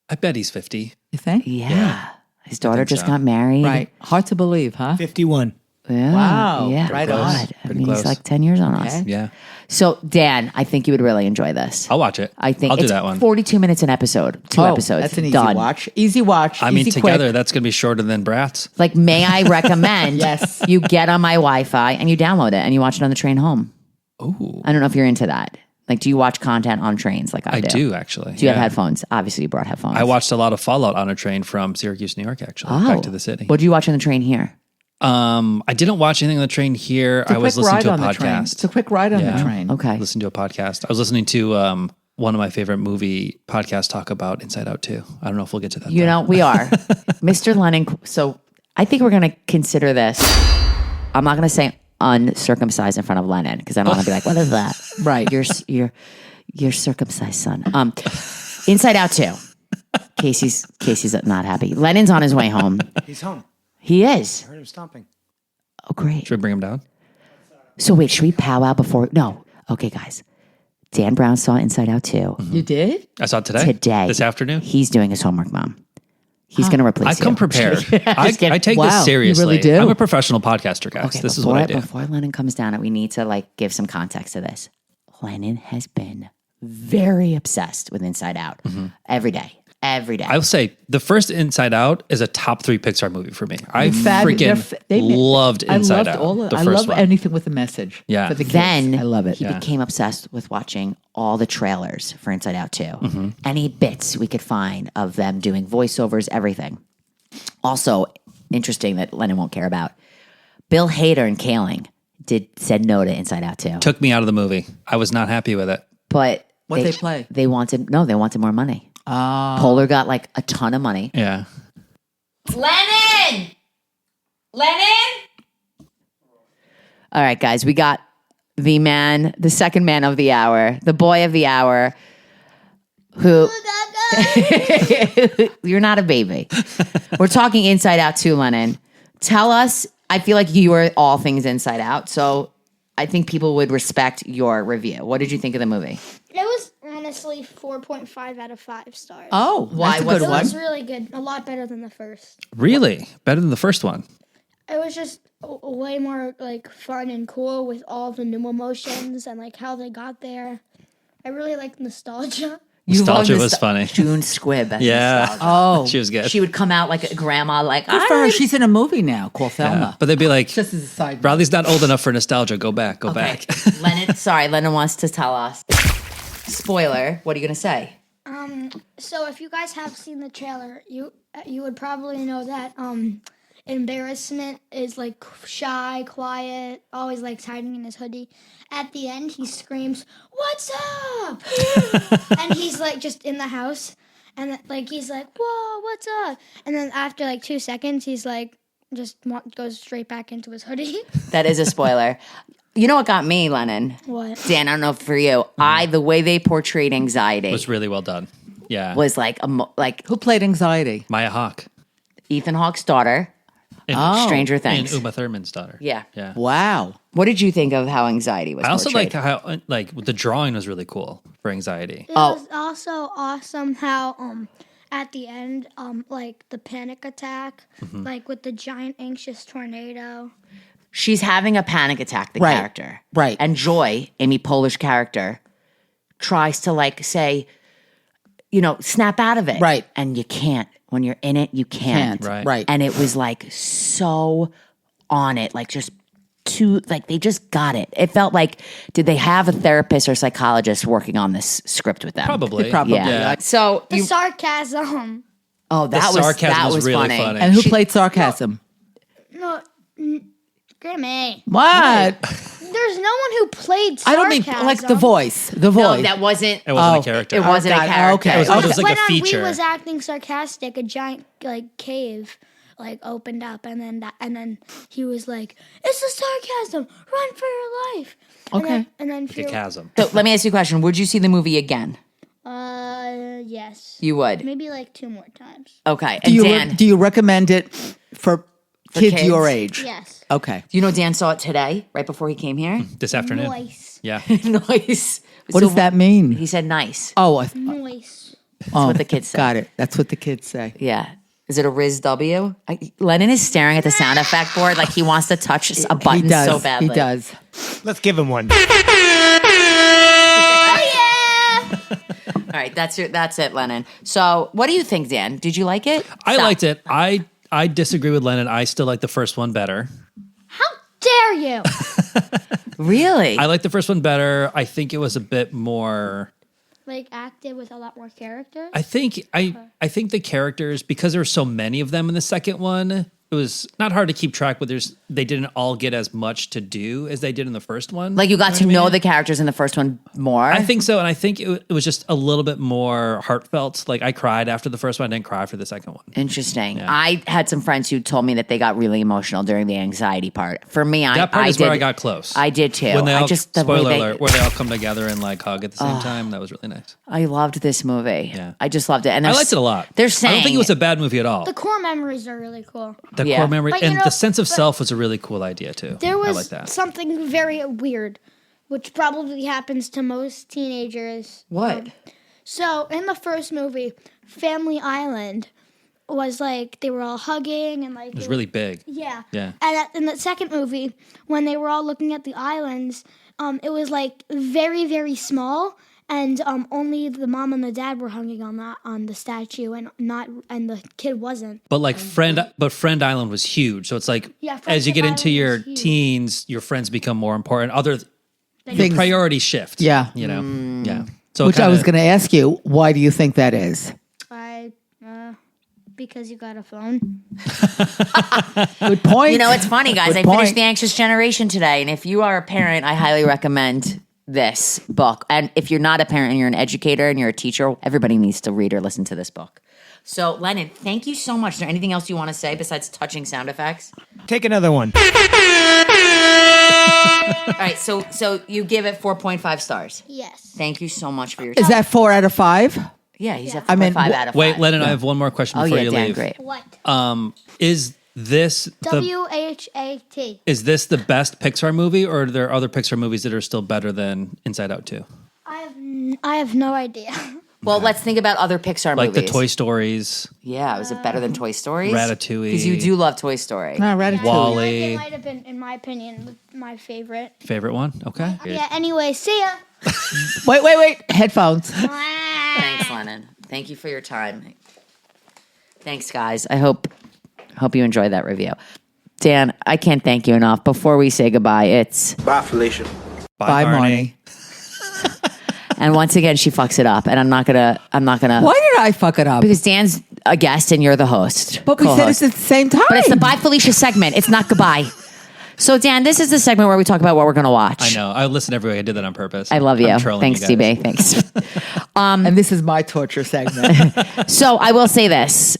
D: I bet he's 50.
C: You think?
B: Yeah. His daughter just
D: so.
B: got married.
C: Right. Hard to believe, huh?
E: 51.
B: Yeah.
C: Wow.
B: Yeah.
C: Right
B: God.
C: on.
B: I
D: Pretty
B: mean, he's
D: close.
B: like 10 years on us.
C: Okay.
D: Yeah.
B: So, Dan, I think you would really enjoy this.
D: I'll watch it.
B: I think
D: I'll do
B: it's
D: that one.
B: 42 minutes an episode. Two episodes.
C: That's an easy
B: Done.
C: watch. Easy watch.
D: I mean,
C: easy,
D: together,
C: quick.
D: that's going to be shorter than Brat's.
B: Like, may I recommend
C: Yes.
B: you get on my Wi-Fi and you download it and you watch it on the train home?
D: Ooh.
B: I don't know if you're into that. Like, do you watch content on trains like I do?
D: I do, actually.
B: Do you have headphones? Obviously, you brought headphones.
D: I watched a lot of Fallout on a train from Syracuse, New York, actually, back to the city.
B: What did you watch on the train here?
D: I didn't watch anything on the train here. I was
C: Quick
D: listening
C: ride
D: to a
C: on the train.
D: podcast.
C: It's a quick ride on
D: Yeah.
C: the train.
B: Okay.
D: Listen to a podcast. I was listening to one of my favorite movie podcasts talk about Inside Out 2. I don't know if we'll get to that.
B: You know, we are. Mr. Lennon. So I think we're going to consider this. I'm not going to say uncircumcised in front of Lennon because I don't want to be like, what is that?
C: Right.
B: Your circumcised son. Inside Out 2. Casey's not happy. Lennon's on his way home.
E: He's home.
B: He is.
E: I heard him stomping.
B: Oh, great.
D: Should we bring him down?
B: So wait, should we powwow before? No. Okay, guys. Dan Brown saw Inside Out 2.
C: You did?
D: I saw it today.
B: Today.
D: This afternoon.
B: He's doing his homework, Mom. He's going to replace
D: I
B: you.
D: come prepared. I take
C: Wow,
D: this
C: you
D: seriously.
C: really do.
D: I'm a professional podcaster, guys.
B: Okay,
D: this is what I do.
B: Before Lennon comes down, we need to like give some context to this. Lennon has been very obsessed with Inside Out every day. Every day.
D: I will say the first Inside Out is a top 3 Pixar movie for me. I
C: Fab-
D: freaking
C: they made-
D: loved Inside Out. the
C: I
D: first
C: love
D: one.
C: anything with a message.
D: Yeah.
C: For the kids.
B: Then
C: I love it.
B: he became obsessed with watching all the trailers for Inside Out 2. Any bits we could find of them doing voiceovers, everything. Also, interesting that Lennon won't care about. Bill Hader and Kaling said no to Inside Out 2.
D: Took me out of the movie. I was not happy with it.
B: But
C: What'd they play?
B: They wanted more money. Polar got like a ton of money.
D: Yeah.
B: Lennon! All right, guys, we got the second man of the hour, the boy of the hour, who you're not a baby. We're talking Inside Out 2, Lennon. Tell us, I feel like you are all things Inside Out, so I think people would respect your review. What did you think of the movie?
F: It was honestly 4.5 out of 5 stars.
C: Oh,
B: Why
C: that's a
B: was
C: good
F: It
C: one.
F: was really good. A lot better than the first.
D: Really? Better than the first one.
F: It was just way more like fun and cool with all the new emotions and like how they got there. I really like nostalgia.
D: Nostalgia was funny.
B: June Squibb. as
D: Yeah.
B: nostalgia.
C: Oh,
D: She was good.
B: She would come out like a grandma, like,
C: good for her. She's in a movie now called Thelma.
D: Yeah. But they'd be like,
C: Just as a side note.
D: Bradley's not old enough for nostalgia. Go back.
B: Okay. Lennon wants to tell us. Spoiler, what are you going to say?
F: So if you guys have seen the trailer, you would probably know that embarrassment is like shy, quiet, always like hiding in his hoodie. At the end, he screams, "What's up?" and he's like just in the house, and like he's like, "Whoa, what's up?" And then after like 2 seconds, he's like goes straight back into his hoodie.
B: That is a spoiler. You know what got me, Lennon?
F: What?
B: Dan, I don't know if for you. The way they portrayed anxiety
D: It was really well done. Yeah.
B: was like
C: Who played Anxiety?
D: Maya Hawke.
B: Ethan Hawke's daughter,
D: And,
B: Stranger
D: and
B: Things.
D: Uma Thurman's daughter.
B: Yeah.
D: Yeah.
C: Wow.
B: What did you think of how anxiety was
D: I also
B: portrayed?
D: like how the drawing was really cool for anxiety.
F: It was also awesome how at the end like the panic attack, like with the giant anxious tornado.
B: She's having a panic attack, the
C: Right.
B: character.
C: Right.
B: And Joy, Amy Poehler's character, tries to like say, snap out of it.
C: Right.
B: And you can't. When you're in it, you can't.
D: Right.
C: Right.
B: And it was like so on it, like just they just got it. It felt like, did they have a therapist or psychologist working on this script with them?
D: Probably.
C: Probably.
B: Yeah. So,
F: The sarcasm.
B: that
D: sarcasm
B: was
D: was really
B: funny.
D: funny.
C: And who played Sarcasm?
F: Grammy.
C: What?
F: There's no one who played sarcasm.
C: I don't mean like the voice. The voice.
B: No, that wasn't.
D: It wasn't a character.
B: It wasn't a
C: God.
B: character.
C: Okay.
D: It was like
F: when
D: a feature.
F: we was acting sarcastic, a giant like cave like opened up, and then he was like, "It's a sarcasm. Run for your life."
C: Okay.
F: And then
D: Like a chasm.
B: So let me ask you a question. Would you see the movie again?
F: yes,
B: You would.
F: maybe like 2 more times.
B: Okay.
C: Do
B: And
C: you
B: Dan,
C: do you recommend it for kids
B: kids?
C: your age?
F: Yes.
C: Okay.
B: you know Dan saw it today, right before he came here?
D: This afternoon.
F: Nice.
D: Yeah.
B: Nice.
C: What does that mean?
B: He said nice.
C: Oh,
F: Nice.
B: That's what the kids say.
C: got it. That's what the kids say.
B: Yeah. Is it a Riz W? Lennon is staring at the sound effect board like he wants to touch a button
C: He does.
B: so badly.
C: He does.
E: Let's give him one.
B: All right, that's it, Lennon. So, what do you think, Dan? Did you like it?
D: I
B: Stop.
D: liked it. I disagree with Lennon. I still like the first one better.
F: How dare you?
B: Really?
D: I like the first one better. I think it was a bit more.
F: Like acted with a lot more character.
D: I think the characters, because there were so many of them in the second one, it was not hard to keep track. But they didn't all get as much to do as they did in the first one.
B: Like you got to
D: what I
B: know
D: mean?
B: the characters in the first one more?
D: I think so, and I think it was just a little bit more heartfelt. Like I cried after the first one, I didn't cry for the second one.
B: Interesting. I had some friends who told me that they got really emotional during the anxiety part. For me,
D: That part is where I got close.
B: I did too.
D: When they all,
B: the way
D: spoiler
B: they-
D: alert, where they all come together and like hug at the same time. That was really nice.
B: I loved this movie.
D: Yeah.
B: I just loved it. And
D: I
B: they're
D: liked it a lot.
B: They're
D: I
B: saying
D: don't think it was a bad movie at all.
F: The core memories are really cool.
D: The
B: Yeah.
D: core memory
F: But you
D: and
F: know-
D: the sense of
F: but-
D: self was a really cool idea too.
F: There
D: I
F: was
D: like that.
F: something very weird, which probably happens to most teenagers.
B: What?
F: So in the first movie, Family Island was like they were all hugging and like
D: It was really big.
F: yeah.
D: Yeah.
F: And in the second movie, when they were all looking at the islands, it was like very very small, and only the mom and the dad were hugging on the statue, and the kid wasn't.
D: But like Friend Island was huge. So it's like
F: Yeah,
D: as you
F: Friendship
D: get into
F: Island
D: your
F: was huge.
D: teens, your friends become more important. Your
C: Things-
D: priorities shift.
C: Yeah.
D: You know? Yeah. So
C: Which I was going to ask you, why do you think that is?
F: Because you got a phone.
C: Good point.
B: You know, it's funny, guys.
C: Good
B: I finished
C: point.
B: The Anxious Generation today, and if you are a parent, I highly recommend this book. And if you're not a parent and you're an educator and you're a teacher, everybody needs to read or listen to this book. So, Lennon, thank you so much. Is there anything else you want to say besides touching sound effects?
E: Take another one.
B: All right, so you give it 4.5 stars.
F: Yes.
B: Thank you so much for your
C: Is that 4 out of 5?
B: Yeah, he's at 4.5
C: I mean,
B: out of 5.
D: Wait, Lennon, I have one more question
B: Oh,
D: before
B: yeah,
D: you
B: Dan,
D: leave.
B: great.
F: What?
D: Is this
F: WHAT.
D: is this the best Pixar movie, or are there other Pixar movies that are still better than Inside Out 2?
F: I have no idea.
B: Well, let's think about other Pixar
D: Like
B: movies.
D: the Toy Stories,
B: Yeah, was it better than Toy Stories?
D: Ratatouille.
B: Because you do love Toy Story.
C: No, Ratatouille.
D: Wall-E.
F: It might have been, in my opinion, my favorite.
D: Favorite one? Okay.
F: Yeah. Anyway, see ya.
C: Wait. Headphones.
B: Thanks, Lennon. Thank you for your time. Thanks, guys. I hope you enjoyed that review. Dan, I can't thank you enough. Before we say goodbye, it's
G: Bye, Felicia.
C: Bye, Marni.
B: and once again she fucks it up, and I'm not gonna
C: Why did I fuck it up?
B: because Dan's a guest and you're the host.
C: But we said
B: co-host.
C: it's at the same time.
B: But it's the Bye Felicia segment. It's not goodbye. So Dan, this is the segment where we talk about what we're gonna watch.
D: I know. I listen every week. I did that on purpose.
B: I love you.
D: I'm trolling
B: Thanks,
D: you guys.
B: DB. Thanks.
C: And this is my torture segment.
B: So I will say this.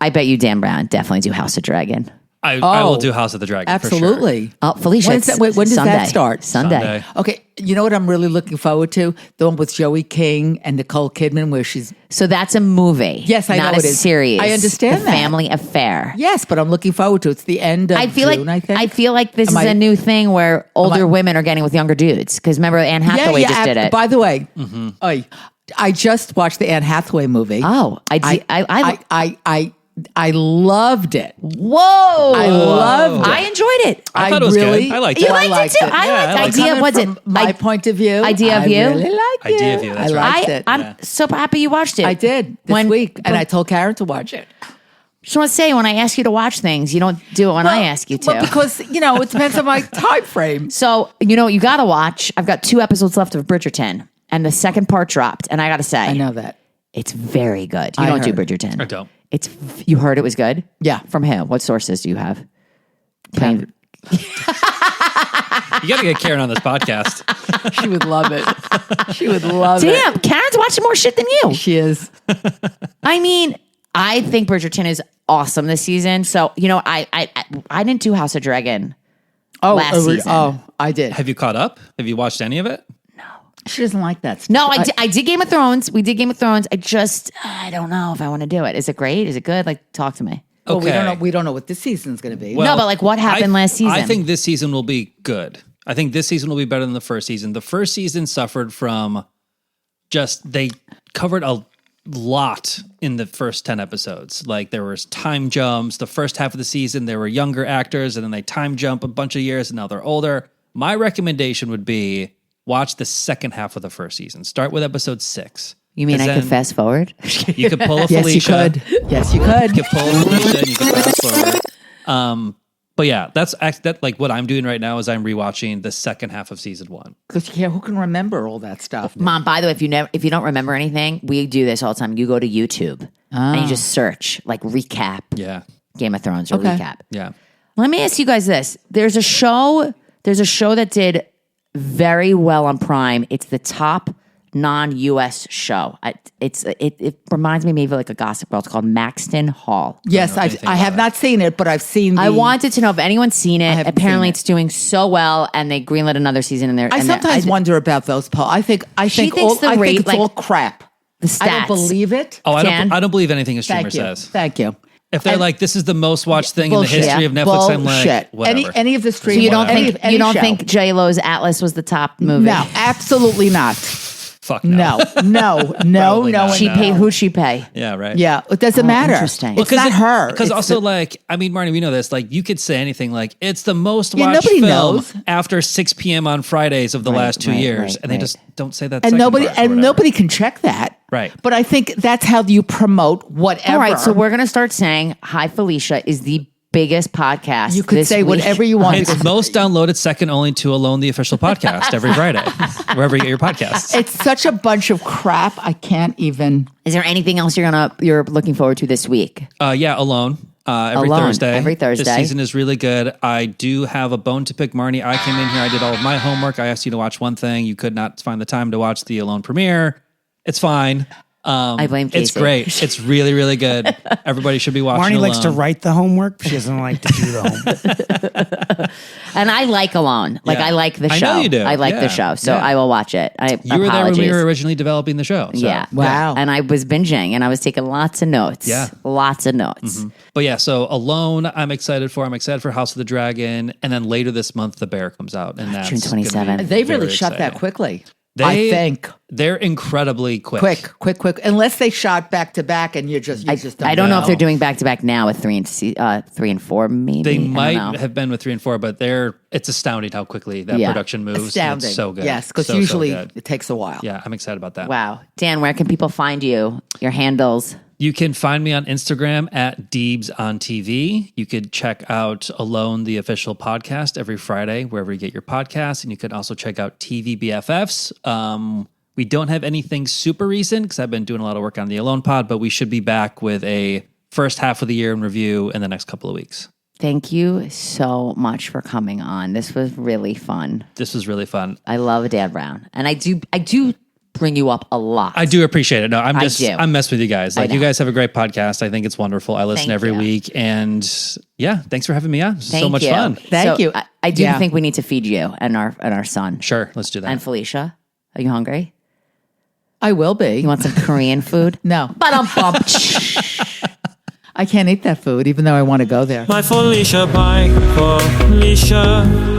B: I bet you Dan Brown definitely do House of Dragon.
D: I
C: Oh,
D: will do House of the Dragon.
C: Absolutely.
B: Oh, Felicia.
C: When does
B: it's
C: that
B: Sunday.
C: start?
B: Sunday.
C: Okay, you know what I'm really looking forward to? The one with Joey King and Nicole Kidman where she's...
B: So that's a movie.
C: Yes, I
B: not
C: know
B: a
C: it is.
B: series.
C: I understand
B: The
C: that.
B: Family affair.
C: Yes, but I'm looking forward to it. It's the end of
B: I feel
C: June,
B: like
C: I think.
B: feel like this
C: Am
B: is
C: I-
B: a new thing where older
C: I-
B: women are getting with younger dudes. Because remember, Anne Hathaway just did it.
C: By the way, I just watched the Anne Hathaway movie.
B: Oh,
C: I loved it.
B: whoa!
C: I loved it.
B: I enjoyed it.
D: I thought it was good. I liked
B: You
D: it.
B: liked it too. I
D: Yeah,
B: liked
D: I
B: the
D: liked
B: idea.
C: Coming
B: Was it
C: from my point of view?
B: Idea of
C: I
B: you?
C: really liked it.
D: Idea of you, that's
C: I
D: right.
C: liked it.
B: I'm so happy you watched it.
C: I did this week, and I told Karen to watch it.
B: just want to say, when I ask you to watch things, you don't do it when I ask you to.
C: Well, because it depends on my time frame.
B: So, you know what you got to watch? I've got 2 episodes left of Bridgerton, and the second part dropped. And I got to say,
C: I know that.
B: it's very good. You
C: I
B: don't do
C: heard.
B: Bridgerton.
D: I don't.
B: You heard it was good?
C: Yeah.
B: From who? What sources do you have? Plain-
D: You got to get Karen on this podcast.
C: She would love it. She would love it.
B: Damn, Karen's watching more shit than you.
C: She is.
B: I mean, I think Bridgerton is awesome this season. So, you know, I didn't do House of Dragon last season.
C: Oh, I did.
D: Have you caught up? Have you watched any of it?
C: She doesn't like that stuff.
B: No, I did Game of Thrones. We did Game of Thrones. I don't know if I want to do it. Is it great? Is it good? Like, talk to me.
C: Well,
D: Okay.
C: we don't know what this season's going to be.
B: No, but like what happened last season?
D: I think this season will be good. I think this season will be better than the first season. The first season suffered from they covered a lot in the first 10 episodes. Like there was time jumps. The first half of the season, there were younger actors and then they time jump a bunch of years and now they're older. My recommendation would be watch the second half of the first season. Start with episode 6.
B: You mean
D: 'Cause
B: I could
D: then
B: fast forward?
D: You could pull a
C: Yes,
D: Felicia.
C: you could. Yes, you could.
D: You could pull a Felicia and you could fast forward. But yeah, that's like what I'm doing right now is I'm rewatching the second half of season 1.
C: Because who can remember all that stuff?
B: Mom, by the way, if you don't remember anything, we do this all the time. You go to YouTube and you just search like recap
D: Yeah.
B: Game of Thrones or
C: Okay.
B: recap.
D: Yeah.
B: Let me ask you guys this. There's a show that did very well on Prime. It's the top non-US show. It reminds me maybe like a Gossip Girl. It's called Maxton Hall.
C: Yes, I have not seen it, but I've seen.
B: I wanted to know if anyone's seen it.
C: haven't
B: Apparently,
C: seen it.
B: it's doing so well, and they greenlit another season. And
C: I sometimes wonder about those, Paul. I think
B: thinks the
C: I
B: rate,
C: think it's
B: like,
C: all crap.
B: the stats.
C: I don't believe it.
D: Oh,
B: Dan?
D: I don't believe anything a streamer
C: Thank you.
D: says.
C: Thank you.
D: If they're like, this is the most watched thing
C: Bullshit.
D: in the history of Netflix, I'm like,
C: Bullshit.
D: whatever.
C: Any of the
B: So
C: streamers.
B: you don't think
C: any
B: you don't
C: show.
B: think J Lo's Atlas was the top movie?
C: No, absolutely not.
D: Fuck no.
C: No.
D: Probably not.
B: She
D: No.
B: paid. Who'd she pay?
D: Yeah, right.
C: Yeah, it doesn't matter.
B: interesting.
C: It's not her.
D: Because
C: It's
D: also,
C: the-
D: like, I mean, Marni, we know this. Like, you could say anything like, it's the most
C: Yeah,
D: watched
C: nobody
D: film
C: knows.
D: after 6 p.m. on Fridays of the last 2 years.
B: right,
D: and they
B: right.
D: just don't say that
C: and
D: second
C: nobody
D: part or whatever.
C: nobody can check that.
D: Right.
C: But I think that's how you promote whatever.
B: All right, so we're gonna start saying "Hi Felicia" is the biggest podcast.
C: You could
B: this
C: say
B: week.
C: whatever you want.
D: It's most downloaded, second only to Alone, the official podcast, every Friday, wherever you get your podcasts.
C: It's such a bunch of crap. I can't even.
B: Is there anything else you're looking forward to this week?
D: Yeah, Alone. Every
B: Alone,
D: Thursday.
B: every Thursday.
D: This season is really good. I do have a bone to pick, Marni. I came in here. I did all of my homework. I asked you to watch one thing. You could not find the time to watch the Alone premiere. It's fine.
B: I blame Casey.
D: It's great. It's really, really good. Everybody should be watching
E: Marni
D: Alone.
E: likes to write the homework. She doesn't like to do the homework.
B: And I like Alone. Like
D: Yeah.
B: I like the
D: I
B: show.
D: know you do.
B: I like
D: Yeah.
B: the show, so
D: Yeah.
B: I will watch it.
D: You were there when we were originally developing the show. So,
B: Yeah.
C: Wow.
B: And I was binging and I was taking lots of notes.
D: Yeah.
B: Lots of notes.
D: But yeah, so Alone, I'm excited for. I'm excited for House of the Dragon. And then later this month, The Bear comes out. And that's
B: June 27th.
C: They really
D: very
C: shut that
D: exciting.
C: quickly.
D: They-
C: I think
D: They're incredibly quick.
C: quick. Unless they shot back to back, and you just don't.
B: I don't know if they're doing back to back now with 3 and 4. Maybe
D: They
B: I don't
D: might
B: know.
D: have been with 3 and 4, but it's astounding how quickly that
B: Yeah.
D: production moves.
C: Astounding.
D: It's so good.
C: Yes, because
D: So
C: usually
D: good.
C: it takes a while.
D: Yeah, I'm excited about that.
B: Wow, Dan, where can people find you? Your handles.
D: You can find me on Instagram at Deebs on TV. You could check out Alone, the official podcast, every Friday, wherever you get your podcasts. And you can also check out TV BFFs. We don't have anything super recent because I've been doing a lot of work on the Alone pod, but we should be back with a first half of the year in review in the next couple of weeks.
B: Thank you so much for coming on. This was really fun.
D: This was really fun.
B: I love Dan Brown, and I do bring you up a lot.
D: I do appreciate it. No, I'm
B: do.
D: I'm messing with you guys. Like,
B: know.
D: you guys have a great podcast. I think it's wonderful. I listen
B: Thank
D: every
B: you.
D: week. And yeah, thanks for having me on. So
B: Thank
D: much
B: you.
D: fun.
C: Thank
B: So
C: you.
B: I do
C: Yeah.
B: think we need to feed you and our son
D: Sure, let's do that.
B: and Felicia. Are you hungry?
C: I will be.
B: You want some Korean food?
C: No,
B: But
C: I can't eat that food, even though I want to go there.
A: My Felicia, bye Felicia.